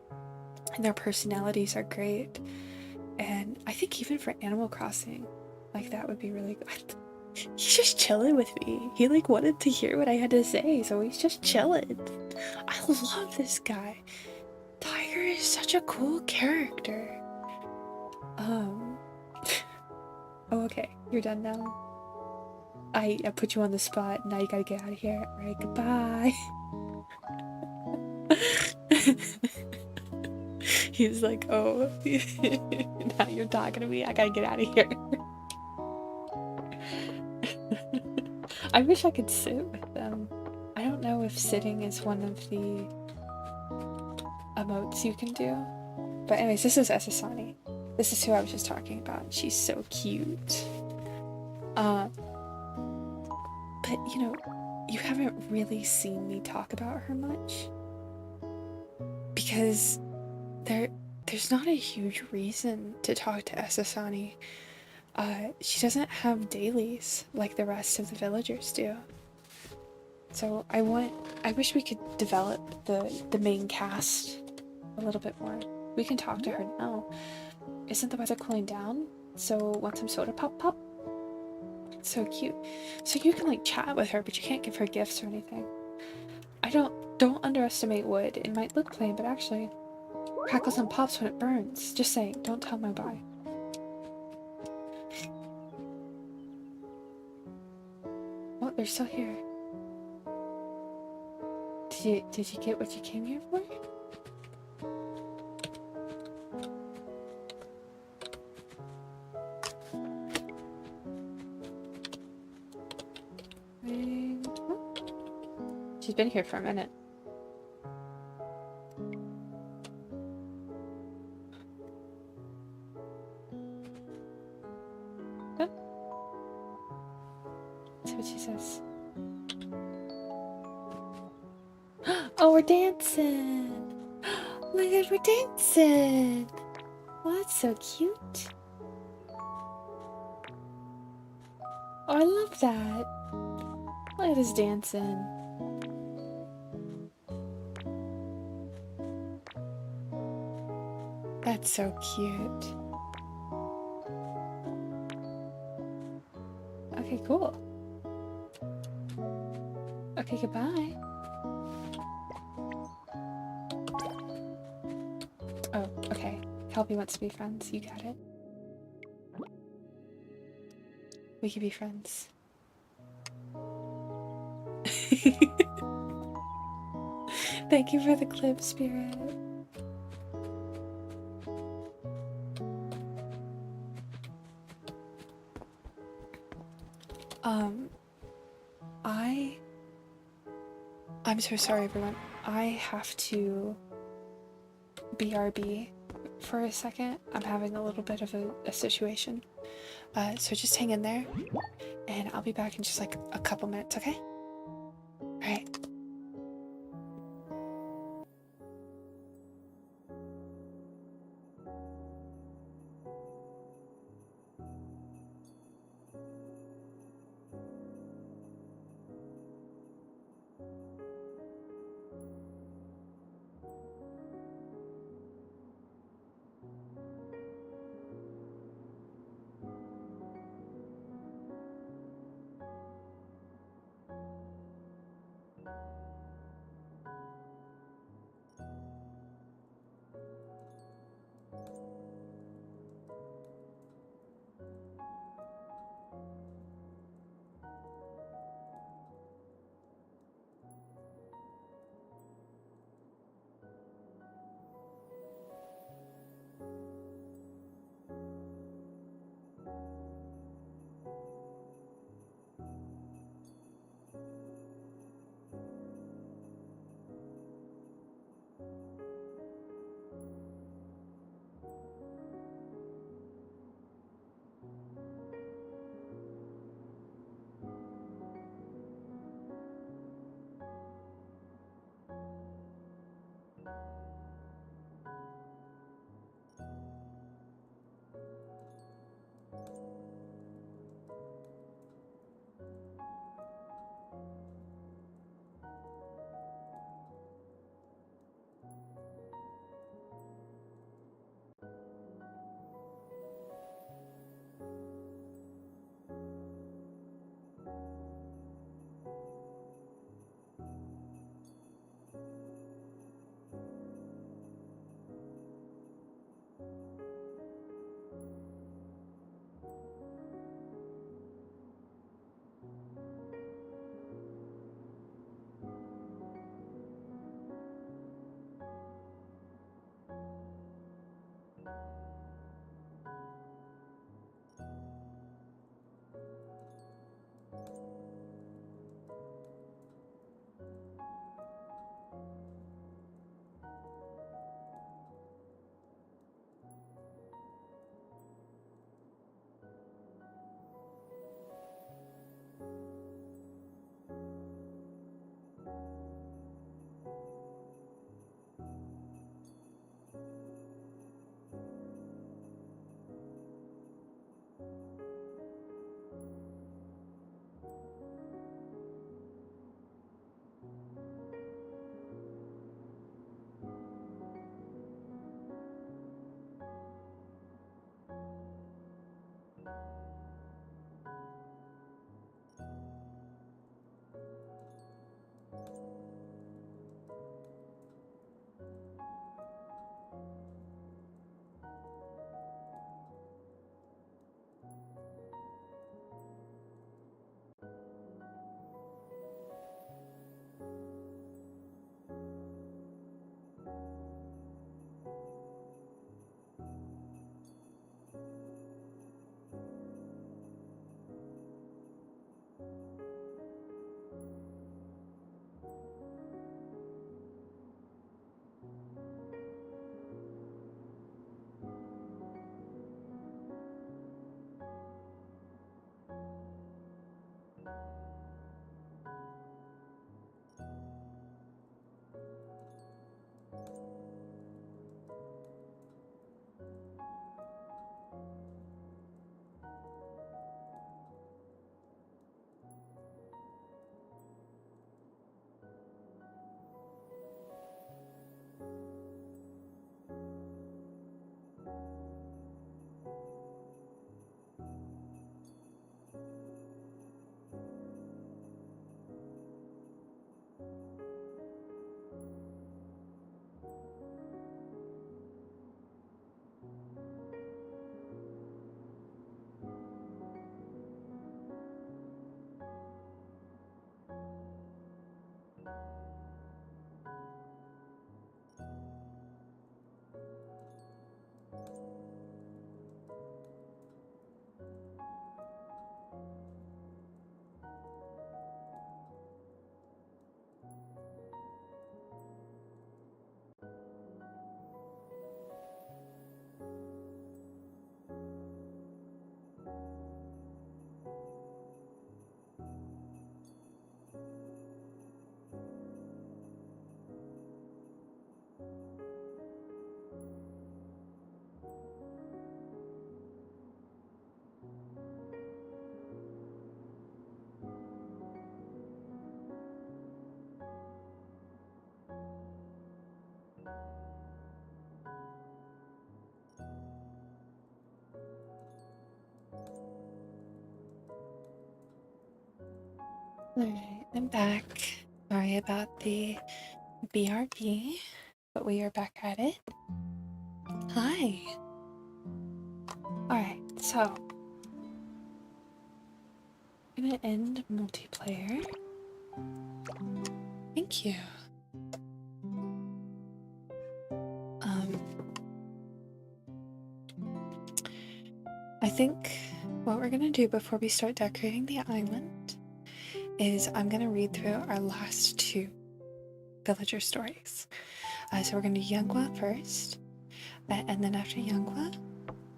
And their personalities are great. And I think even for Animal Crossing, like that would be really good. He's just chilling with me. He like wanted to hear what I had to say, so he's just chilling. I love this guy. Tiger is such a cool character. Oh, okay, you're done now. I put you on the spot. Now you gotta get out of here. Alright, goodbye. He's like, oh, now you're talking to me. I gotta get out of here. I wish I could sit with them. I don't know if sitting is one of the emotes you can do. But anyways, this is Asasani. This is who I was just talking about. She's so cute. But you know, you haven't really seen me talk about her much. Because there's not a huge reason to talk to Asasani. She doesn't have dailies like the rest of the villagers do. So I wish we could develop the main cast a little bit more. We can talk to her now. Isn't the weather cooling down? So want some soda pop pop? It's so cute. So you can like chat with her, but you can't give her gifts or anything. Don't underestimate wood. It might look plain, but actually crackles and pops when it burns. Just saying, don't tell my bye. Oh, they're still here. Did you get what you came here for? She's been here for a minute. Huh? Let's see what she says. Oh, we're dancing! Oh my god, we're dancing! Oh, that's so cute. Oh, I love that. Look at us dancing. That's so cute. Okay, cool. Okay, goodbye. Oh, okay. Kelpie wants to be friends. You got it. We can be friends. Thank you for the clip, Spirit. I'm so sorry, everyone. I have to BRB for a second. I'm having a little bit of a situation. So just hang in there, and I'll be back in just like a couple minutes, okay? Alright. Alright, I'm back. Sorry about the BRB, but we are back at it. Hi! Alright, so I'm gonna end multiplayer. Thank you. I think what we're gonna do before we start decorating the island is I'm gonna read through our last two villager stories. So we're gonna do Younghwa first, and then after Younghwa,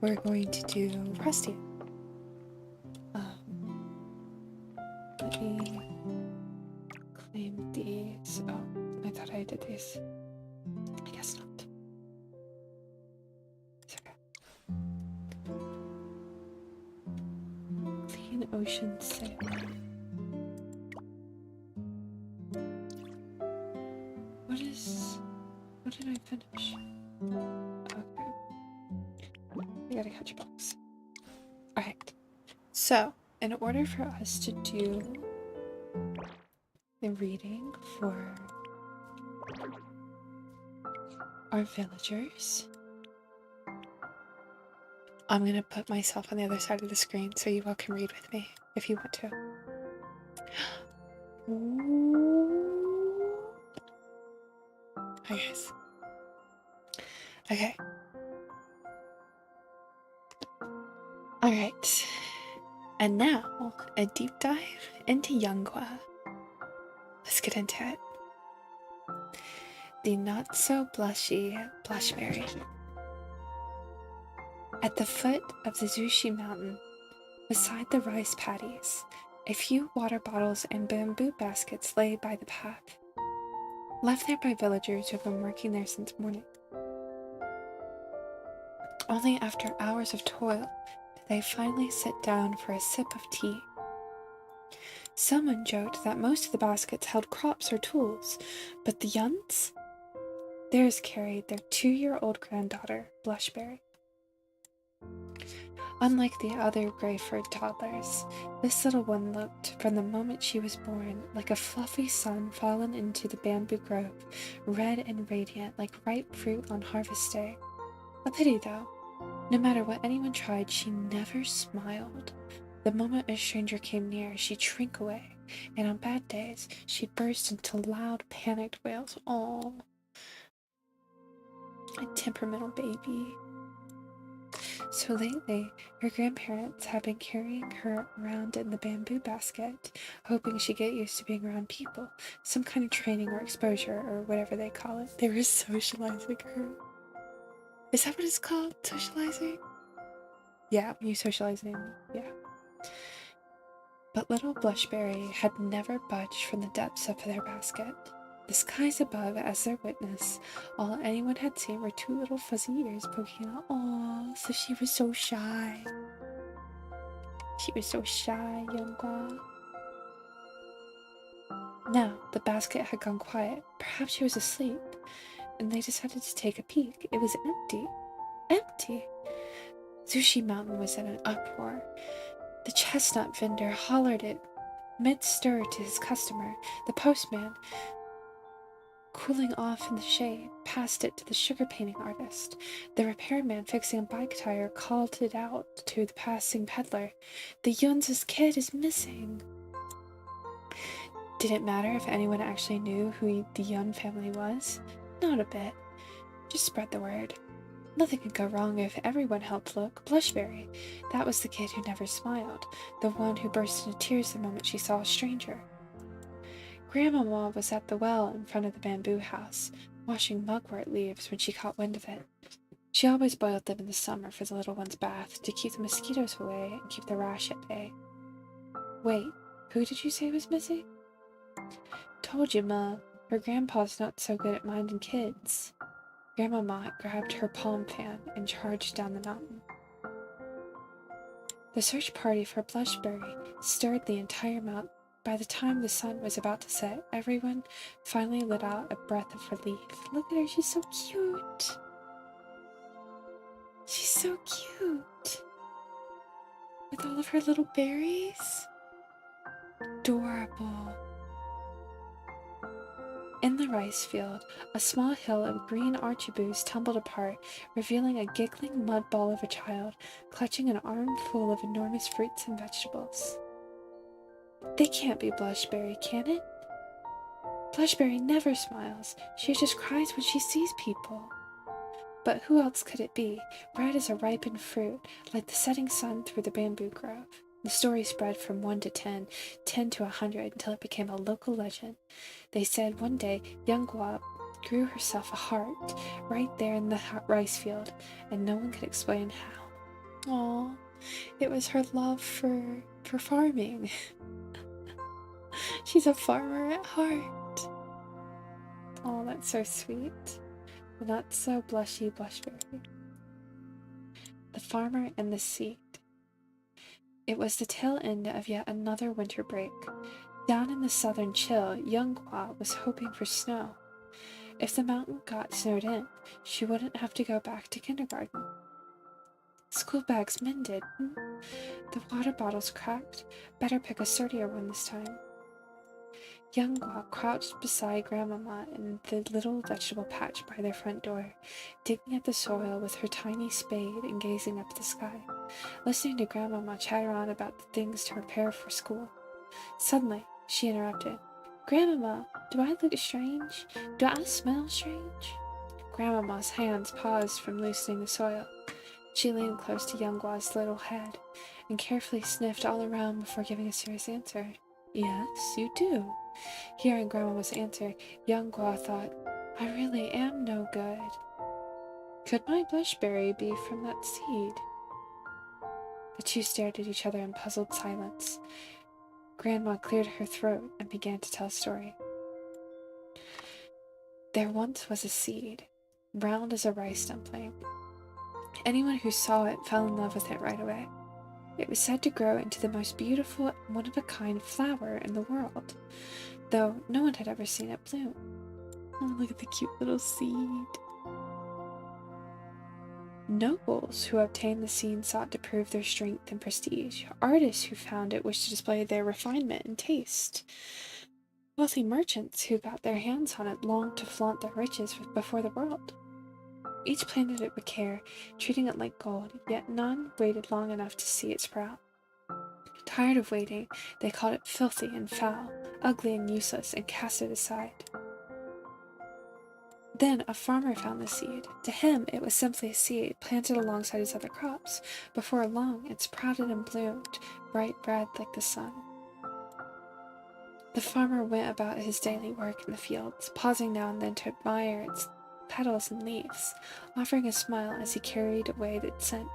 we're going to do Rusty. Let me claim these. Oh, I thought I did these. I guess not. It's okay. Clean ocean sail. What did I finish? Okay. I gotta catch a box. Alright. So, in order for us to do the reading for our villagers, I'm gonna put myself on the other side of the screen so you all can read with me if you want to. Hi guys. Okay. Alright. And now, a deep dive into Younghwa. Let's get into it. The not-so-blushy Blushberry. At the foot of the Zushi Mountain, beside the rice paddies, a few water bottles and bamboo baskets lay by the path, left there by villagers who have been working there since morning. Only after hours of toil did they finally sit down for a sip of tea. Someone joked that most of the baskets held crops or tools, but the Yuns? Theirs carried their 2-year-old granddaughter, Blushberry. Unlike the other gray-furred toddlers, this little one looked, from the moment she was born, like a fluffy sun fallen into the bamboo grove, red and radiant like ripe fruit on harvest day. A pity, though. No matter what anyone tried, she never smiled. The moment a stranger came near, she'd shrink away, and on bad days, she'd burst into loud, panicked wails. Aww. A temperamental baby. So lately, her grandparents had been carrying her around in the bamboo basket, hoping she'd get used to being around people, some kind of training or exposure, or whatever they call it. They were socializing her. Is that what it's called? Socializing? Yeah, when you socialize an animal. Yeah. But little Blushberry had never budged from the depths of their basket. The skies above as their witness, all anyone had seen were 2 little fuzzy ears poking out. Aww, so she was so shy. She was so shy, Younghwa. Now, the basket had gone quiet. Perhaps she was asleep, and they decided to take a peek. It was empty. Empty! Zushi Mountain was in an uproar. The chestnut vendor hollered it mid-stir to his customer. The postman, cooling off in the shade, passed it to the sugar painting artist. The repairman fixing a bike tire called it out to the passing peddler. The Yuns' kid is missing. Did it matter if anyone actually knew who the Yun family was? Not a bit. Just spread the word. Nothing could go wrong if everyone helped look. Blushberry, that was the kid who never smiled, the one who burst into tears the moment she saw a stranger. Grandmama was at the well in front of the bamboo house, washing mugwort leaves when she caught wind of it. She always boiled them in the summer for the little one's bath, to keep the mosquitoes away and keep the rash at bay. Wait, who did you say was missing? Told you, Ma. Her grandpa's not so good at minding kids. Grandmama grabbed her palm fan and charged down the mountain. The search party for Blushberry stirred the entire By the time the sun was about to set, everyone finally let out a breath of relief. Look at her, she's so cute. She's so cute. With all of her little berries. Adorable. In the rice field, a small hill of green archibus tumbled apart, revealing a giggling mud ball of a child, clutching an armful of enormous fruits and vegetables. They can't be Blushberry, can it? Blushberry never smiles. She just cries when she sees people. But who else could it be, red as a ripened fruit, like the setting sun through the bamboo grove? The story spread from 1 to 10, 10 to 100, until it became a local legend. They said one day young Gua grew herself a heart right there in the rice field, and no one could explain how. Aw, it was her love for farming. She's a farmer at heart. Oh, that's so sweet. Not so blushy Blushberry. The farmer and the seed. It was the tail end of yet another winter break. Down in the southern chill, young Gua was hoping for snow. If the mountain got snowed in, she wouldn't have to go back to kindergarten. School bags mended. The water bottles cracked. Better pick a sturdier one this time. Young Gua crouched beside Grandmama in the little vegetable patch by their front door, digging at the soil with her tiny spade and gazing up at the sky, listening to Grandmama chatter on about the things to prepare for school. Suddenly, she interrupted. Grandmama, do I look strange? Do I smell strange? Grandmama's hands paused from loosening the soil. She leaned close to young Gua's little head and carefully sniffed all around before giving a serious answer. Yes, you do. Hearing Grandmama's answer, young Gua thought, I really am no good. Could my Blushberry be from that seed? The two stared at each other in puzzled silence. Grandma cleared her throat and began to tell a story. There once was a seed, round as a rice dumpling. Anyone who saw it fell in love with it right away. It was said to grow into the most beautiful and one-of-a-kind flower in the world, though no one had ever seen it bloom. Oh, look at the cute little seed. Nobles who obtained the seed sought to prove their strength and prestige. Artists who found it wished to display their refinement and taste. Wealthy merchants who got their hands on it longed to flaunt their riches before the world. Each planted it with care, treating it like gold, yet none waited long enough to see it sprout. Tired of waiting, they called it filthy and foul, ugly and useless, and cast it aside. Then a farmer found the seed. To him, it was simply a seed planted alongside his other crops. Before long, it sprouted and bloomed, bright red like the sun. The farmer went about his daily work in the fields, pausing now and then to admire its petals and leaves, offering a smile as he carried away its scent.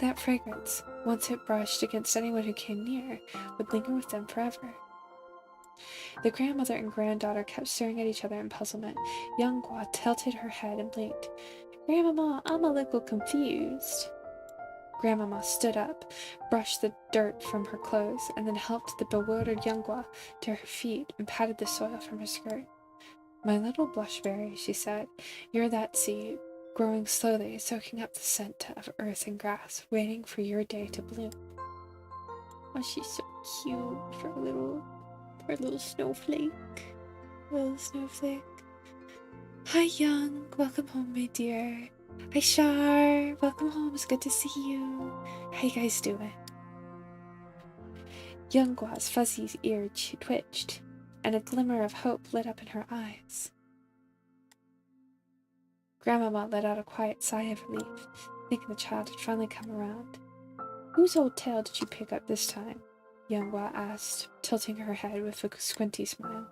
That fragrance, once it brushed against anyone who came near, would linger with them forever. The grandmother and granddaughter kept staring at each other in puzzlement. Young Gua tilted her head and blinked. Grandmama, I'm a little confused. Grandmama stood up, brushed the dirt from her clothes, and then helped the bewildered young Gua to her feet and patted the soil from her skirt. My little Blushberry, she said, you're that seed, growing slowly, soaking up the scent of earth and grass, waiting for your day to bloom. Oh, she's so cute for a little snowflake. Little snowflake. Hi, Young. Welcome home, my dear. Hi, Shar. Welcome home. It's good to see you. How you guys doing? Young Gua's fuzzy ear twitched, and a glimmer of hope lit up in her eyes. Grandmama let out a quiet sigh of relief, thinking the child had finally come around. Whose old tail did you pick up this time? Young Gua asked, tilting her head with a squinty smile.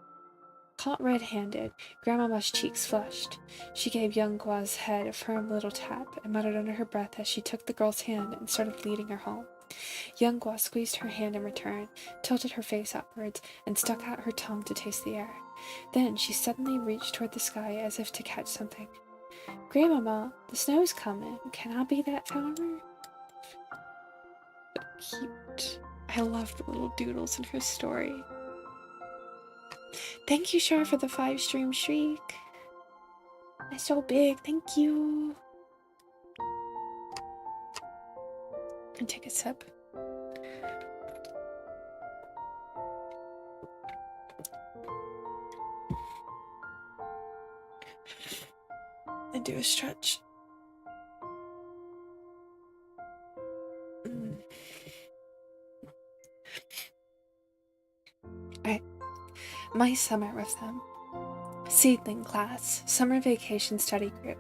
Caught red-handed, Grandmama's cheeks flushed. She gave young Gua's head a firm little tap and muttered under her breath as she took the girl's hand and started leading her home. Young Gua squeezed her hand in return, tilted her face upwards, and stuck out her tongue to taste the air. Then she suddenly reached toward the sky as if to catch something. Grandmama, the snow's coming. Can I be that farmer? Cute. I love the little doodles in her story. Thank you, Shar, for the 5-stream streak. That's so big. Thank you. And take a sip. And do a stretch. Alright. My summer with them. Seedling class, summer vacation study group,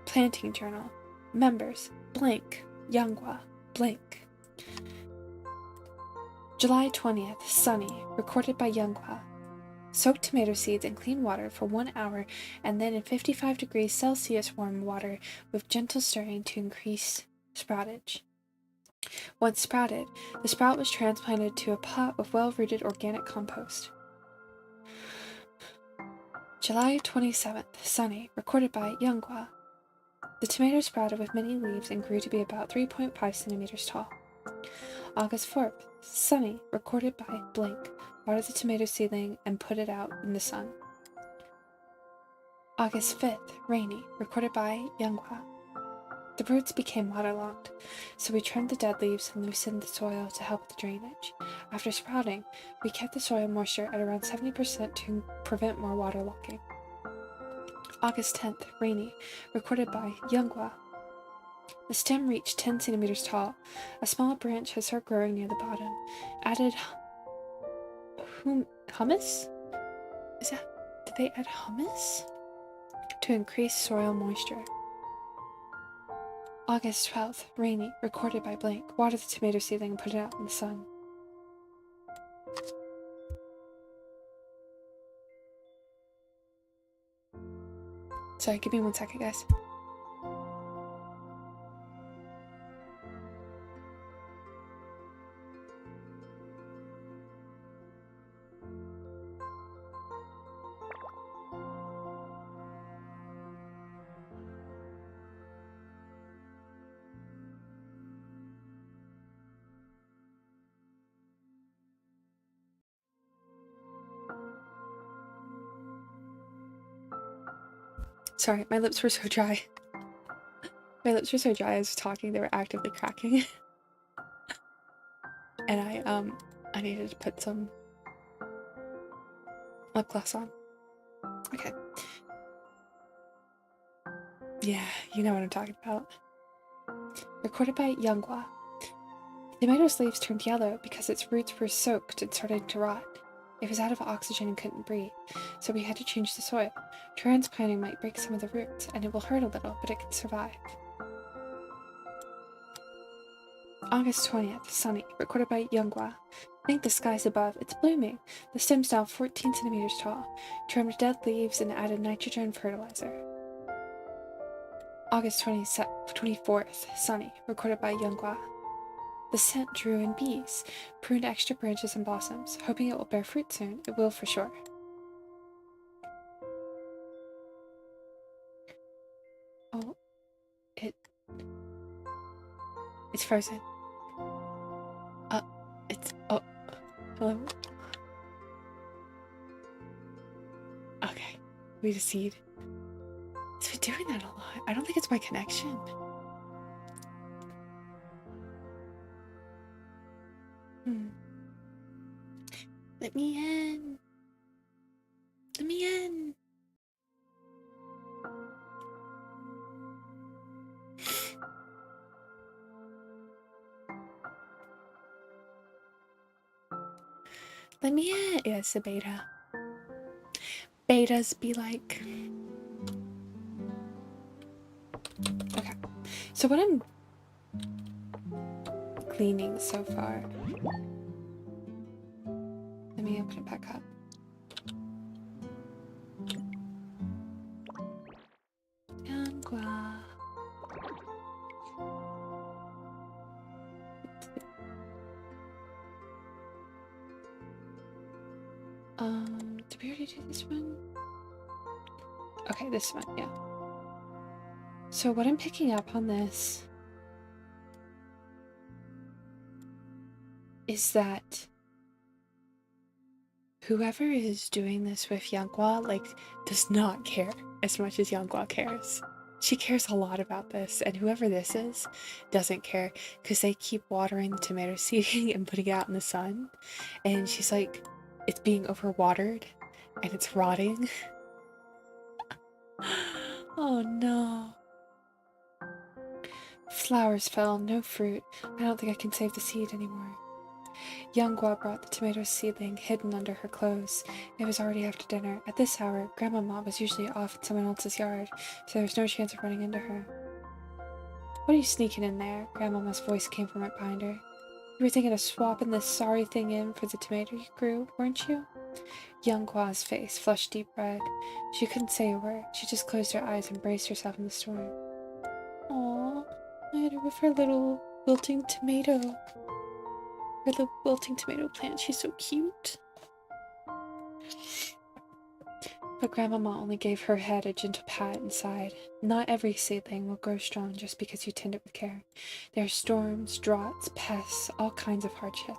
planting journal, members, blank, Yanghua, blank. July 20th, sunny, recorded by Yanghua. Soak tomato seeds in clean water for 1 hour and then in 55 degrees Celsius warm water with gentle stirring to increase sproutage. Once sprouted, the sprout was transplanted to a pot with well-rooted organic compost. July 27th, sunny, recorded by Yanghua. The tomato sprouted with many leaves and grew to be about 3.5 centimeters tall. August 4th, sunny, recorded by blank. Water the tomato seedling and put it out in the sun. August 5th, rainy, recorded by Yanghua. The roots became waterlogged, so we trimmed the dead leaves and loosened the soil to help with the drainage. After sprouting, we kept the soil moisture at around 70% to prevent more waterlogging. August 10th, rainy, recorded by Yanghua. The stem reached 10 centimeters tall. A small branch has started growing near the bottom. Added hummus? Did they add hummus? To increase soil moisture. August 12th, rainy, recorded by blank. Water the tomato seedling and put it out in the sun. Sorry, give me 1 second, guys. Sorry, my lips were so dry. My lips were so dry I was talking, they were actively cracking. And I needed to put some lip gloss on. Okay. Yeah, you know what I'm talking about. Recorded by Yanghua. The tomato's leaves turned yellow because its roots were soaked and started to rot. It was out of oxygen and couldn't breathe, so we had to change the soil. Transplanting might break some of the roots, and it will hurt a little, but it can survive. August 20th, sunny, recorded by Yanghua. Think the skies above, it's blooming. The stem's now 14 centimeters tall. Trimmed dead leaves and added nitrogen fertilizer. August 24th, sunny, recorded by Yanghua. The scent drew in bees, pruned extra branches and blossoms, hoping it will bear fruit soon. It will for sure. Oh, it's frozen. Hello? Okay, we just seed. It's been doing that a lot. I don't think it's my connection. Let me in. Let me in. Let me in. Yeah, it's a beta. Betas be like. Okay. So what I'm cleaning so far. Let me open it back up. Yanghua. Did we already do this one? Okay, this one, yeah. So what I'm picking up on this is that whoever is doing this with Yanghua, like, does not care as much as Yanghua cares. She cares a lot about this, and whoever this is doesn't care because they keep watering the tomato seeding and putting it out in the sun. And she's like, it's being overwatered and it's rotting. Oh no. Flowers fell, no fruit. I don't think I can save the seed anymore. Yanghua brought the tomato seedling hidden under her clothes. It was already after dinner. At this hour, Grandmama was usually off in someone else's yard, so there was no chance of running into her. What are you sneaking in there? Grandmama's voice came from right behind her. You were thinking of swapping this sorry thing in for the tomato you grew, weren't you? Yanghua's face flushed deep red. She couldn't say a word. She just closed her eyes and braced herself in the storm. Aww, I had her with her little wilting tomato. Her little wilting tomato plant. She's so cute. But Grandmama only gave her head a gentle pat and sighed. Not every seedling will grow strong just because you tend it with care. There are storms, droughts, pests, all kinds of hardship.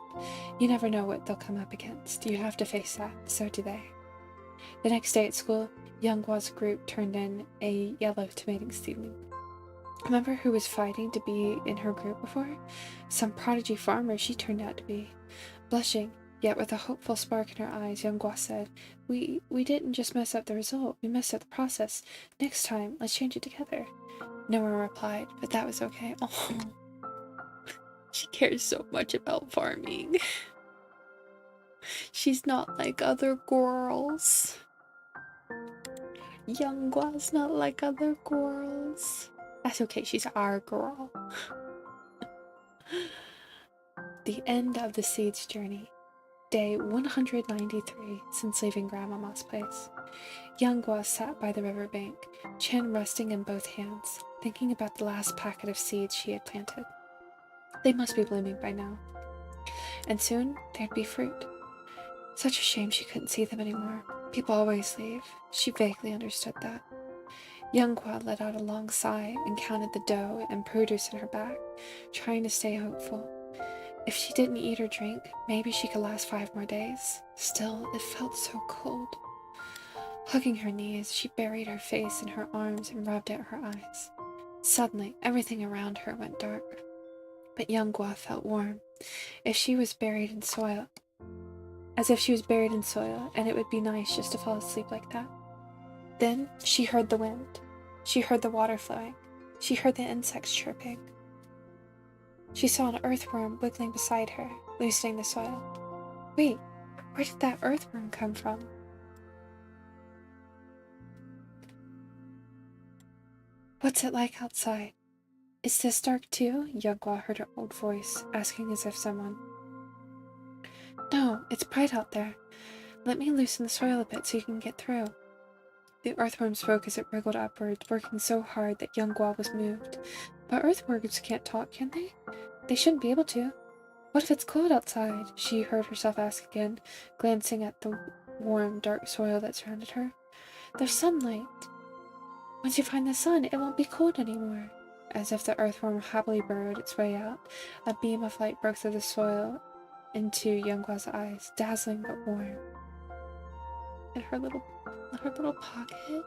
You never know what they'll come up against. You have to face that. So do they. The next day at school, Yanghua's group turned in a yellow tomato seedling. Remember who was fighting to be in her group before? Some prodigy farmer she turned out to be. Blushing, yet with a hopeful spark in her eyes, Yanghua said, We didn't just mess up the result, we messed up the process. Next time, let's change it together. No one replied, but that was okay. Oh, she cares so much about farming. She's not like other girls. Yanghua's not like other girls. That's okay, she's our girl. The end of the seeds journey. Day 193 since leaving Grandmama's place. Yanghua sat by the river bank, chin resting in both hands, thinking about the last packet of seeds she had planted. They must be blooming by now. And soon there'd be fruit. Such a shame she couldn't see them anymore. People always leave. She vaguely understood that. Yanghua let out a long sigh and counted the dough and produce in her back, trying to stay hopeful. If she didn't eat or drink, maybe she could last 5 more days. Still, it felt so cold. Hugging her knees, she buried her face in her arms and rubbed at her eyes. Suddenly, everything around her went dark. But Yanghua felt warm, if she was buried in soil, as if she was buried in soil, and it would be nice just to fall asleep like that. Then she heard the wind. She heard the water flowing. She heard the insects chirping. She saw an earthworm wiggling beside her, loosening the soil. Wait, where did that earthworm come from? What's it like outside? Is this dark too? Yanghua heard her old voice, asking as if someone. No, it's bright out there. Let me loosen the soil a bit so you can get through. The earthworm spoke as it wriggled upwards, working so hard that Yanghua was moved. But earthworms can't talk, can they? They shouldn't be able to. What if it's cold outside? She heard herself ask again, glancing at the warm, dark soil that surrounded her. There's sunlight. Once you find the sun, it won't be cold anymore. As if the earthworm happily burrowed its way out, a beam of light broke through the soil into Yanghua's eyes, dazzling but warm. In her little pocket?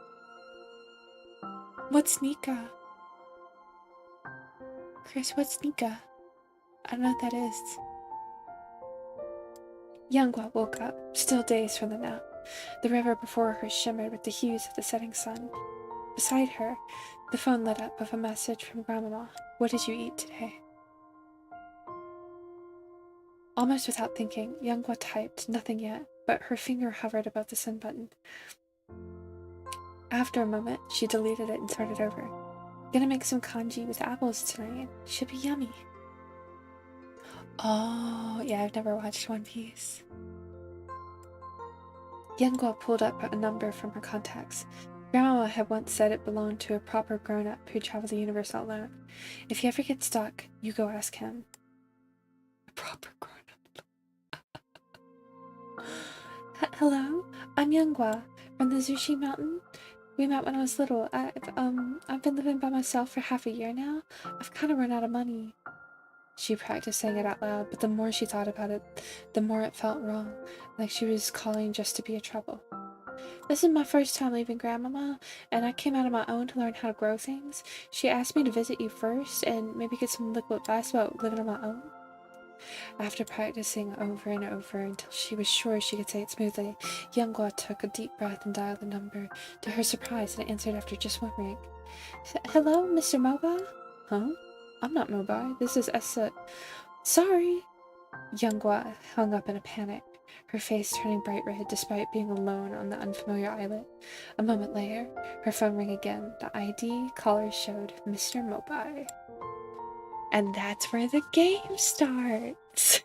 What's Nika? Chris, what's Nika? I don't know what that is. Yanghua woke up, still dazed from the nap. The river before her shimmered with the hues of the setting sun. Beside her, the phone lit up with a message from Grandmama. What did you eat today? Almost without thinking, Yanghua typed nothing yet, but her finger hovered above the send button. After a moment, she deleted it and started over. Gonna make some kanji with apples tonight. Should be yummy. Oh, yeah, I've never watched One Piece. Yanghua pulled up a number from her contacts. Grandmama had once said it belonged to a proper grown-up who traveled the universe alone. If you ever get stuck, you go ask him. A proper grown-up. Hello, I'm Yanghua from the Zushi Mountain. We met when I was little. I've been living by myself for half a year now. I've kind of run out of money. She practiced saying it out loud, but the more she thought about it, the more it felt wrong, like she was calling just to be a trouble. This is my first time leaving Grandmama, and I came out on my own to learn how to grow things. She asked me to visit you first and maybe get some liquid advice about living on my own. After practicing over and over until she was sure she could say it smoothly, Younggwa took a deep breath and dialed the number. To her surprise, it answered after just one ring. Hello, Mr. Mobai? Huh? I'm not Mobai. This is Essa. Sorry. Younggwa hung up in a panic, her face turning bright red despite being alone on the unfamiliar islet. A moment later, her phone rang again. The ID caller showed Mr. Mobai. And that's where the game starts.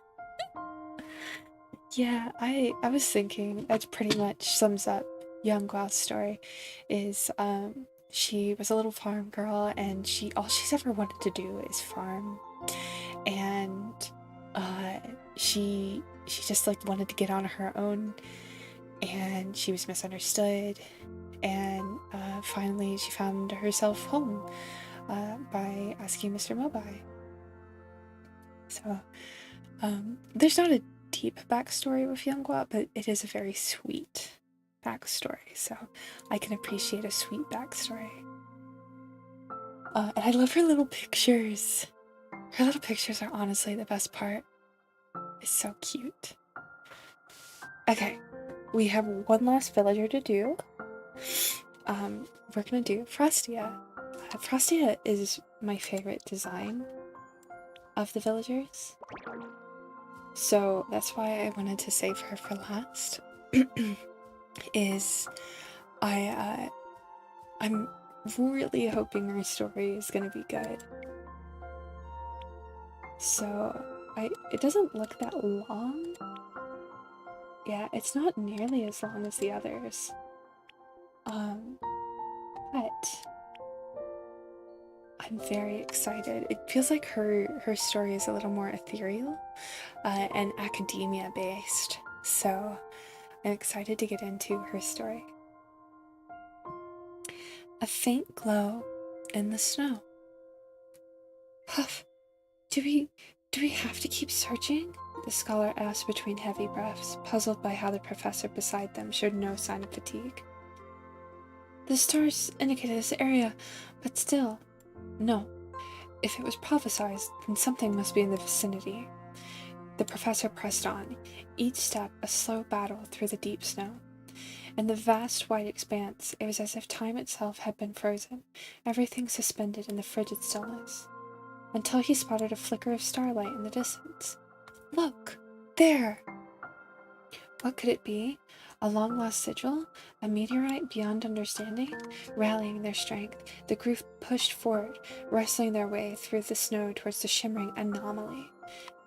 Yeah, I was thinking that pretty much sums up Younggwa's story. Is she was a little farm girl, and all she's ever wanted to do is farm, and she just like wanted to get on her own, and she was misunderstood, and finally she found herself home by asking Mr. Mobai. So there's not a deep backstory with Younggwa, but it is a very sweet backstory, so I can appreciate a sweet backstory. And I love her little pictures. Her little pictures are honestly the best part. It's so cute. Okay, we have one last villager to do. We're gonna do Frostia. Frostia is my favorite design of the villagers, so that's why I wanted to save her for last. I'm really hoping her story is gonna be good. So it doesn't look that long. Yeah, it's not nearly as long as the others. But I'm very excited. It feels like her story is a little more ethereal and academia based. So I'm excited to get into her story. A faint glow in the snow. Huff, do we have to keep searching? The scholar asked between heavy breaths, puzzled by how the professor beside them showed no sign of fatigue. The stars indicated this area, but still, no. If it was prophesied, then something must be in the vicinity. The professor pressed on, each step a slow battle through the deep snow. In the vast white expanse, it was as if time itself had been frozen, everything suspended in the frigid stillness. Until he spotted a flicker of starlight in the distance. Look! There! What could it be? A long-lost sigil? A meteorite beyond understanding? Rallying their strength, the group pushed forward, wrestling their way through the snow towards the shimmering anomaly.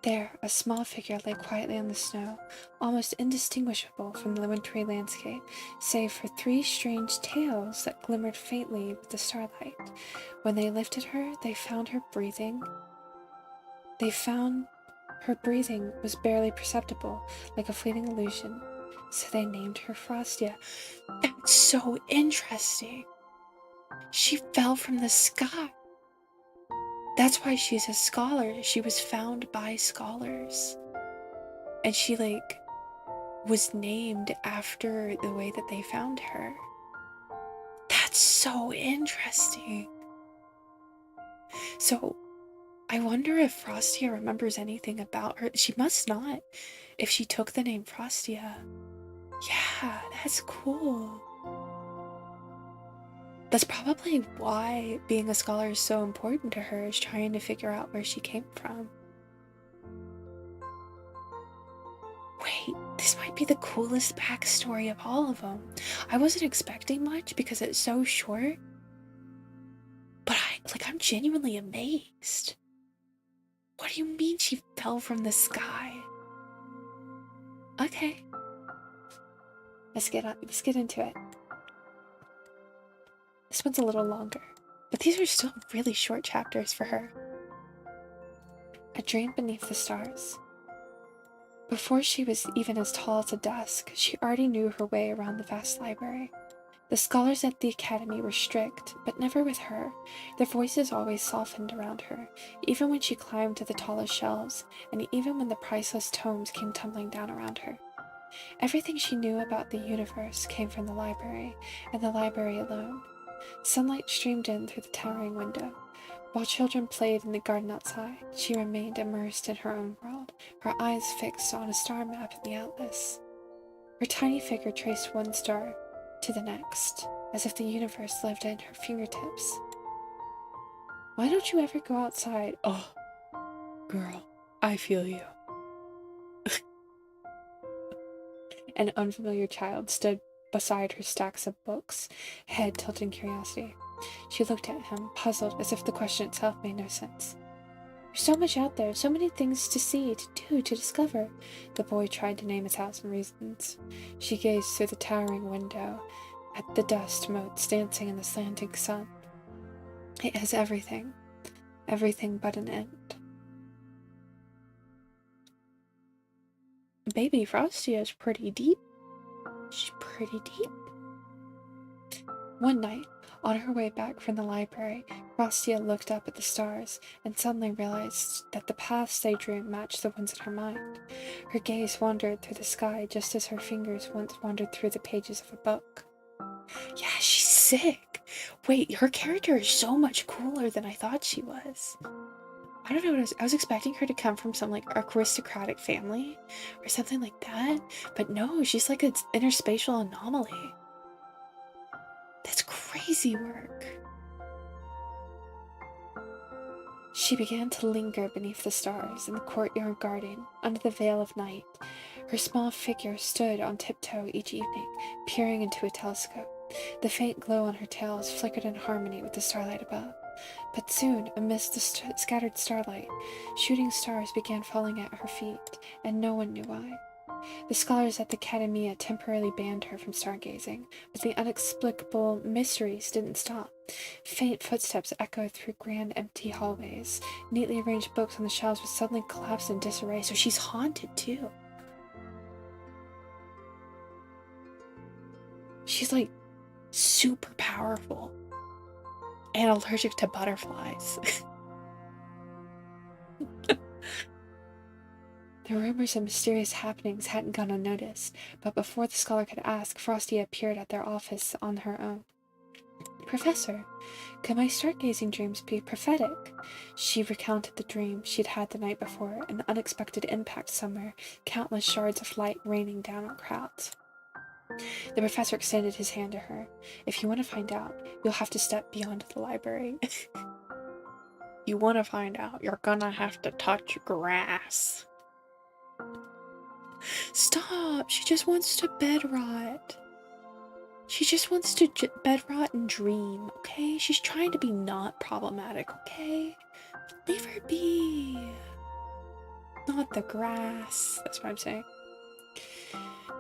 There, a small figure lay quietly on the snow, almost indistinguishable from the wintry landscape, save for three strange tails that glimmered faintly with the starlight. When they lifted her, they found her breathing was barely perceptible, like a fleeting illusion. So they named her Frostia. That's so interesting. She fell from the sky. That's why she's a scholar. She was found by scholars. And she, was named after the way that they found her. That's so interesting. So, I wonder if Frostia remembers anything about her. She must not, if she took the name Frostia. Yeah, that's cool. That's probably why being a scholar is so important to her, is trying to figure out where she came from. Wait, this might be the coolest backstory of all of them. I wasn't expecting much because it's so short, but I'm genuinely amazed. What do you mean she fell from the sky? Okay. Let's get into it. This one's a little longer, but these are still really short chapters for her. A dream beneath the stars. Before she was even as tall as a desk, she already knew her way around the vast library. The scholars at the academy were strict, but never with her. Their voices always softened around her, even when she climbed to the tallest shelves, and even when the priceless tomes came tumbling down around her. Everything she knew about the universe came from the library, and the library alone. Sunlight streamed in through the towering window. While children played in the garden outside, she remained immersed in her own world, her eyes fixed on a star map in the atlas. Her tiny figure traced one star to the next, as if the universe lived in her fingertips. Why don't you ever go outside? Oh, girl, I feel you. An unfamiliar child stood beside her stacks of books, head tilted in curiosity. She looked at him, puzzled, as if the question itself made no sense. There's so much out there, so many things to see, to do, to discover. The boy tried to name 1,000 reasons. She gazed through the towering window at the dust motes dancing in the slanting sun. It has everything. Everything but an end. Baby Frosty is pretty deep. She's pretty deep. One night, on her way back from the library, Frostia looked up at the stars and suddenly realized that the paths they drew matched the ones in her mind. Her gaze wandered through the sky just as her fingers once wandered through the pages of a book. Yeah, she's sick. Wait, her character is so much cooler than I thought she was. I don't know what I was expecting her to come from some like aristocratic family or something like that, but no, she's like an interspatial anomaly. That's crazy work. She began to linger beneath the stars in the courtyard garden, under the veil of night. Her small figure stood on tiptoe each evening, peering into a telescope. The faint glow on her tails flickered in harmony with the starlight above. But soon, amidst the scattered starlight, shooting stars began falling at her feet, and no one knew why. The scholars at the Academia temporarily banned her from stargazing, but the inexplicable mysteries didn't stop. Faint footsteps echoed through grand empty hallways. Neatly arranged books on the shelves would suddenly collapse in disarray, so she's haunted too. She's like super powerful and allergic to butterflies. The rumors of mysterious happenings hadn't gone unnoticed, but before the scholar could ask, Frosty appeared at their office on her own. Professor, could my stargazing dreams be prophetic? She recounted the dream she'd had the night before, an unexpected impact somewhere, countless shards of light raining down on crowds. The professor extended his hand to her. If you want to find out, you'll have to step beyond the library. You want to find out, you're gonna have to touch grass. Stop! She just wants to bed rot. She just wants to bed rot and dream, okay? She's trying to be not problematic, okay? Leave her be. Not the grass. That's what I'm saying.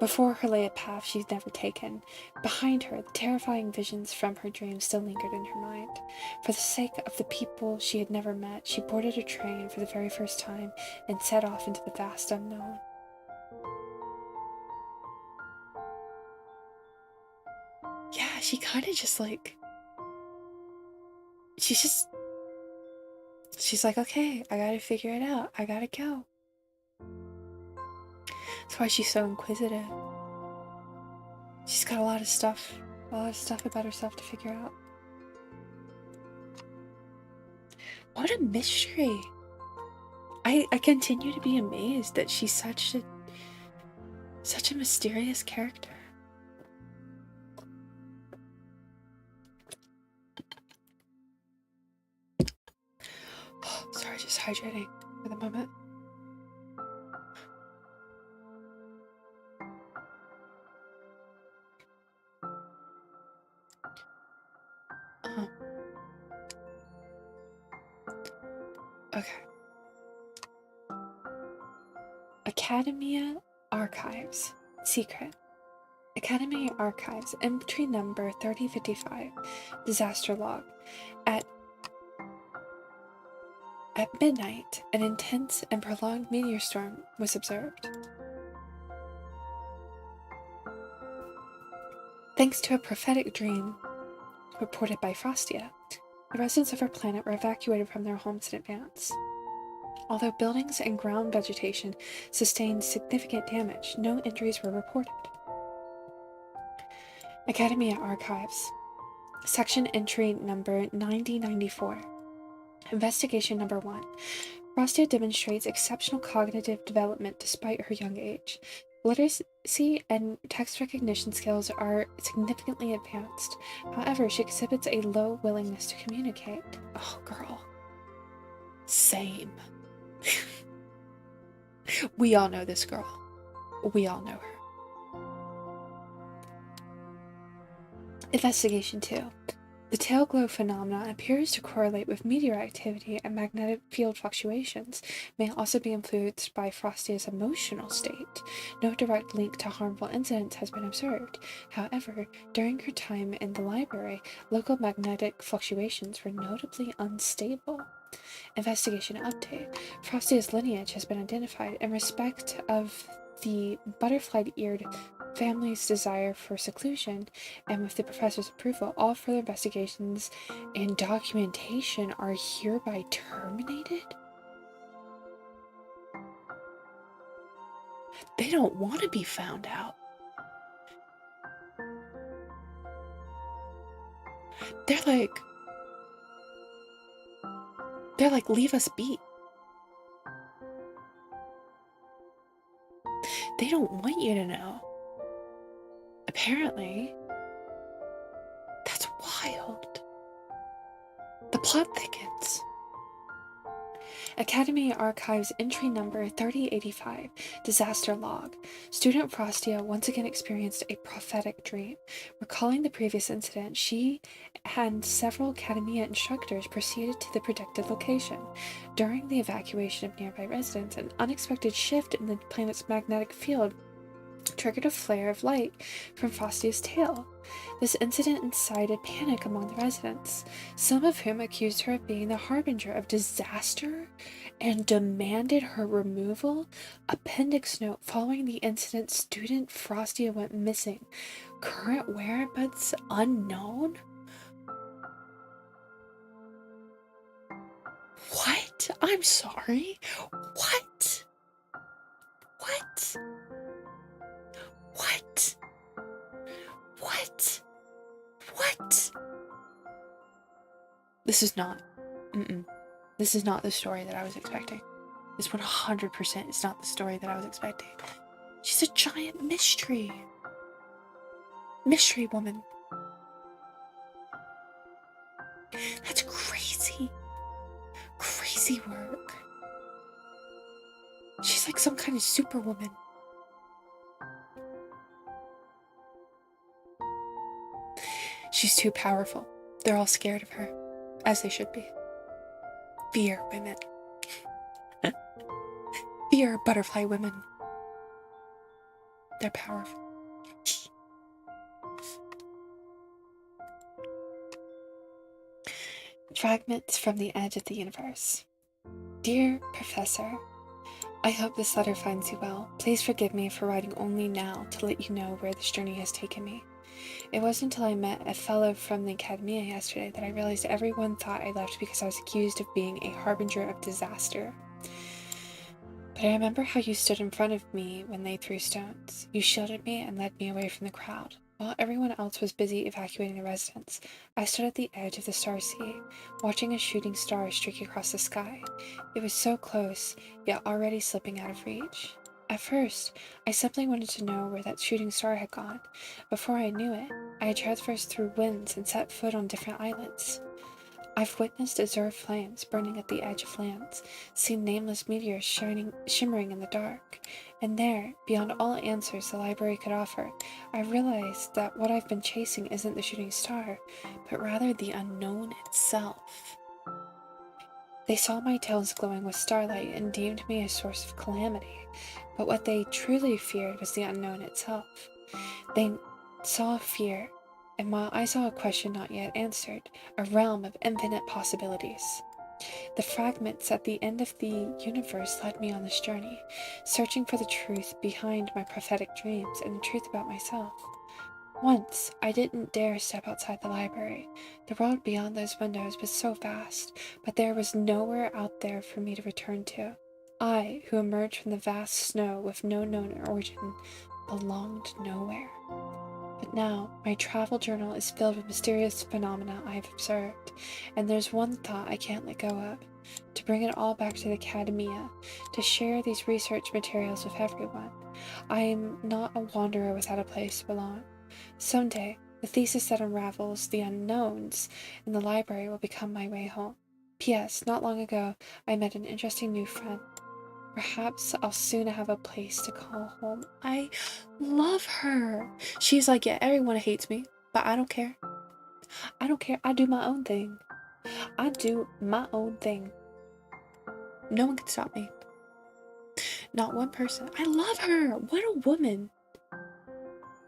Before her lay a path she'd never taken. Behind her, the terrifying visions from her dreams still lingered in her mind. For the sake of the people she had never met, she boarded a train for the very first time and set off into the vast unknown. Yeah, she kind of just like... She's like, okay, I gotta figure it out. I gotta go. That's why she's so inquisitive. She's got a lot of stuff about herself to figure out. What a mystery. I continue to be amazed that she's such a mysterious character. Sorry, just hydrating for the moment. Okay. Academia Archives. Secret. Academy Archives. Entry number 3055. Disaster log. At midnight, an intense and prolonged meteor storm was observed. Thanks to a prophetic dream reported by Frostia, the residents of our planet were evacuated from their homes in advance. Although buildings and ground vegetation sustained significant damage, no injuries were reported. Academia Archives. Section entry number 9094. Investigation number 1. Frostia demonstrates exceptional cognitive development despite her young age. Literacy and text recognition skills are significantly advanced. However, she exhibits a low willingness to communicate. Oh, girl. Same. We all know this girl. We all know her. Investigation 2. The tail glow phenomena appears to correlate with meteor activity, and magnetic field fluctuations may also be influenced by Frostia's emotional state. No direct link to harmful incidents has been observed. However, during her time in the library, local magnetic fluctuations were notably unstable. Investigation update. Frostia's lineage has been identified in respect of the butterfly-eared family's desire for seclusion, and with the professor's approval, all further investigations and documentation are hereby terminated? They don't want to be found out. They're like, leave us be. They don't want you to know. Apparently. That's wild. The plot thickens. Academy Archives entry number 3085, Disaster Log. Student Frostia once again experienced a prophetic dream. Recalling the previous incident, she and several Academia instructors proceeded to the predicted location. During the evacuation of nearby residents, an unexpected shift in the planet's magnetic field triggered a flare of light from Frostia's tail. This incident incited panic among the residents, some of whom accused her of being the harbinger of disaster and demanded her removal. Appendix note: following the incident, student Frostia went missing. Current whereabouts unknown? What? I'm sorry. What? What? What? What? What? This is not. This is not the story that I was expecting. This 100% is not the story that I was expecting. She's a giant mystery. Mystery woman. That's crazy. Crazy work. She's like some kind of superwoman. She's too powerful. They're all scared of her, as they should be. Fear women. Fear butterfly women. They're powerful. Fragments from the Edge of the Universe. Dear Professor, I hope this letter finds you well. Please forgive me for writing only now to let you know where this journey has taken me. It wasn't until I met a fellow from the Academia yesterday that I realized everyone thought I left because I was accused of being a harbinger of disaster. But I remember how you stood in front of me when they threw stones. You shielded me and led me away from the crowd. While everyone else was busy evacuating the residents, I stood at the edge of the star sea, watching a shooting star streak across the sky. It was so close, yet already slipping out of reach. At first, I simply wanted to know where that shooting star had gone. Before I knew it, I had traversed through winds and set foot on different islands. I've witnessed azure flames burning at the edge of lands, seen nameless meteors shimmering in the dark, and there, beyond all answers the library could offer, I realized that what I've been chasing isn't the shooting star, but rather the unknown itself. They saw my tails glowing with starlight and deemed me a source of calamity, but what they truly feared was the unknown itself. They saw fear, and while I saw a question not yet answered, a realm of infinite possibilities. The fragments at the end of the universe led me on this journey, searching for the truth behind my prophetic dreams and the truth about myself. Once, I didn't dare step outside the library. The world beyond those windows was so vast, but there was nowhere out there for me to return to. I, who emerged from the vast snow with no known origin, belonged nowhere. But now, my travel journal is filled with mysterious phenomena I have observed, and there's one thought I can't let go of: to bring it all back to the academia, to share these research materials with everyone. I am not a wanderer without a place to belong. Someday, the thesis that unravels the unknowns in the library will become my way home. P.S. Not long ago, I met an interesting new friend. Perhaps I'll soon have a place to call home. I love her. She's like, yeah, everyone hates me, but I don't care. I don't care. I do my own thing. I do my own thing. No one can stop me. Not one person. I love her. What a woman.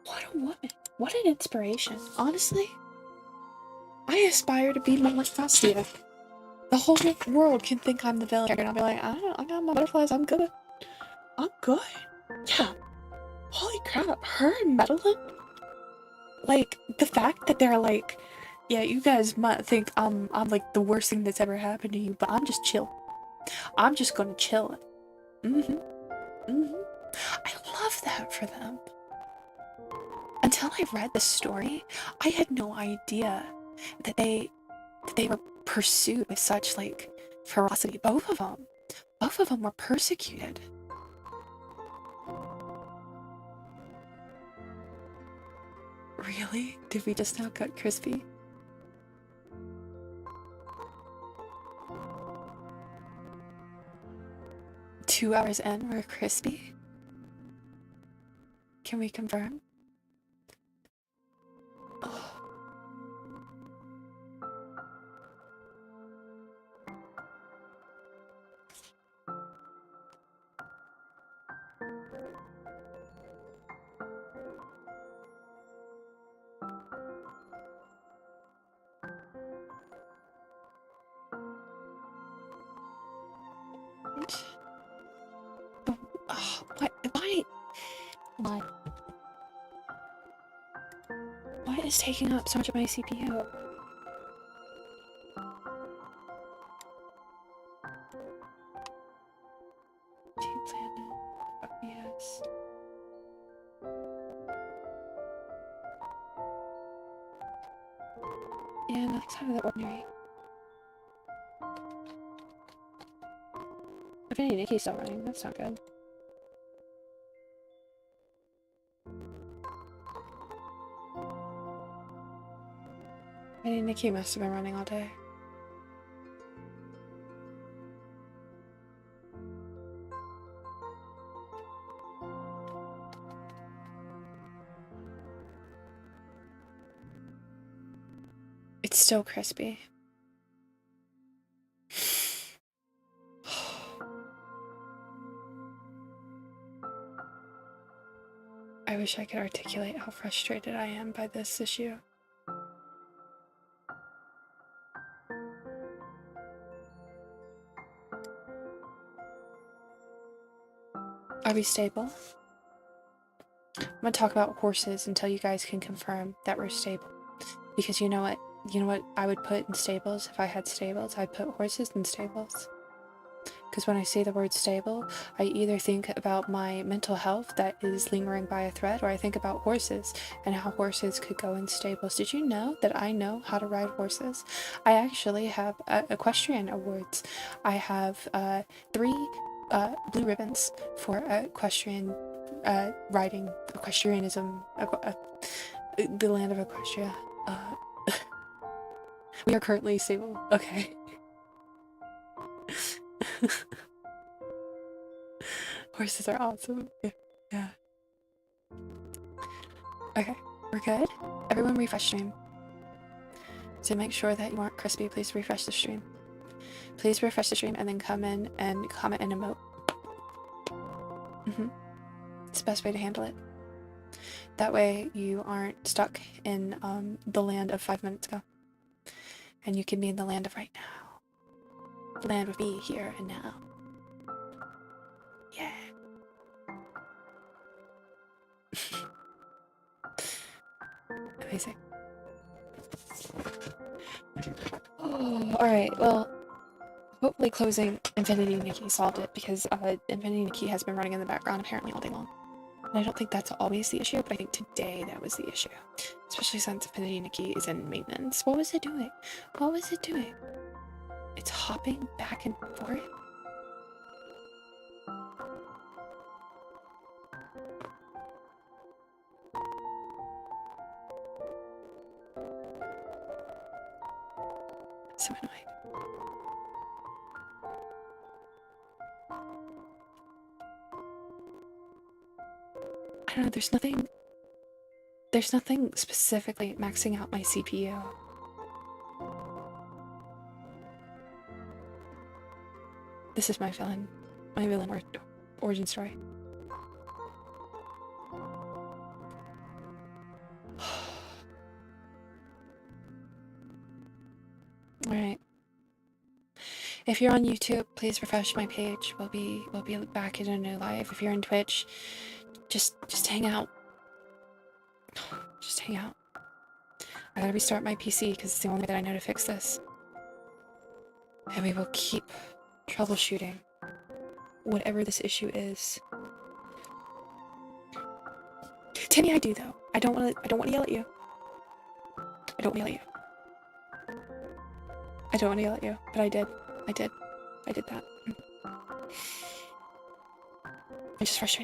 What a woman. What an inspiration. Honestly, I aspire to be more like Fastia. The whole world can think I'm the villain, and I'll be like, I got my butterflies. I'm good. I'm good. Yeah. Holy crap. Her and Madeline? Like, the fact that they're like, yeah, you guys might think I'm like the worst thing that's ever happened to you, but I'm just chill. I'm just gonna chill. Mm-hmm. Mm-hmm. I love that for them. Until I read the story, I had no idea that they were pursued with such like ferocity. Both of them were persecuted. Really? Did we just now cut crispy? Two hours in, we're crispy? Can we confirm? Oh. Oh, why? Why is taking up so much of my CPU? Planet, yes. Yeah, nothing's out of the ordinary. If any Nikki's still running, that's not good. I mean, Nikki must have been running all day. It's still crispy. I wish I could articulate how frustrated I am by this issue. Are we stable? I'm gonna talk about horses until you guys can confirm that we're stable. Because you know what? You know what I would put in stables if I had stables? I'd put horses in stables. Because when I say the word stable, I either think about my mental health that is lingering by a thread, or I think about horses and how horses could go in stables. Did you know that I know how to ride horses? I actually have equestrian awards. I have 3 blue ribbons for equestrian riding, equestrianism, the land of Equestria. We are currently stable. Okay. Horses are awesome. Yeah. Okay, we're good. Everyone refresh stream. To make sure that you aren't crispy, please refresh the stream. Please refresh the stream and then come in and comment and emote. It's the best way to handle it. That way you aren't stuck in the land of 5 minutes ago. And you can be in the land of right now. The land of me here and now. Yeah. Alright, well, hopefully closing Infinity Nikki solved it, because Infinity Nikki has been running in the background apparently all day long. And I don't think that's always the issue, but I think today that was the issue. Especially since Infinity Nikki is in maintenance. What was it doing? What was it doing? It's hopping back and forth? So annoying. I don't know, there's nothing specifically maxing out my CPU. This is my villain origin story. Alright. If you're on YouTube, please refresh my page. We'll be back in a new live. If you're on Twitch, just hang out. Just hang out. I gotta restart my PC because it's the only way that I know to fix this. And we will keep troubleshooting whatever this issue is. Timmy, I do though. I don't want to yell at you. I don't want to yell at you. I don't want to yell at you, but I did. I did that. I'm just frustrated.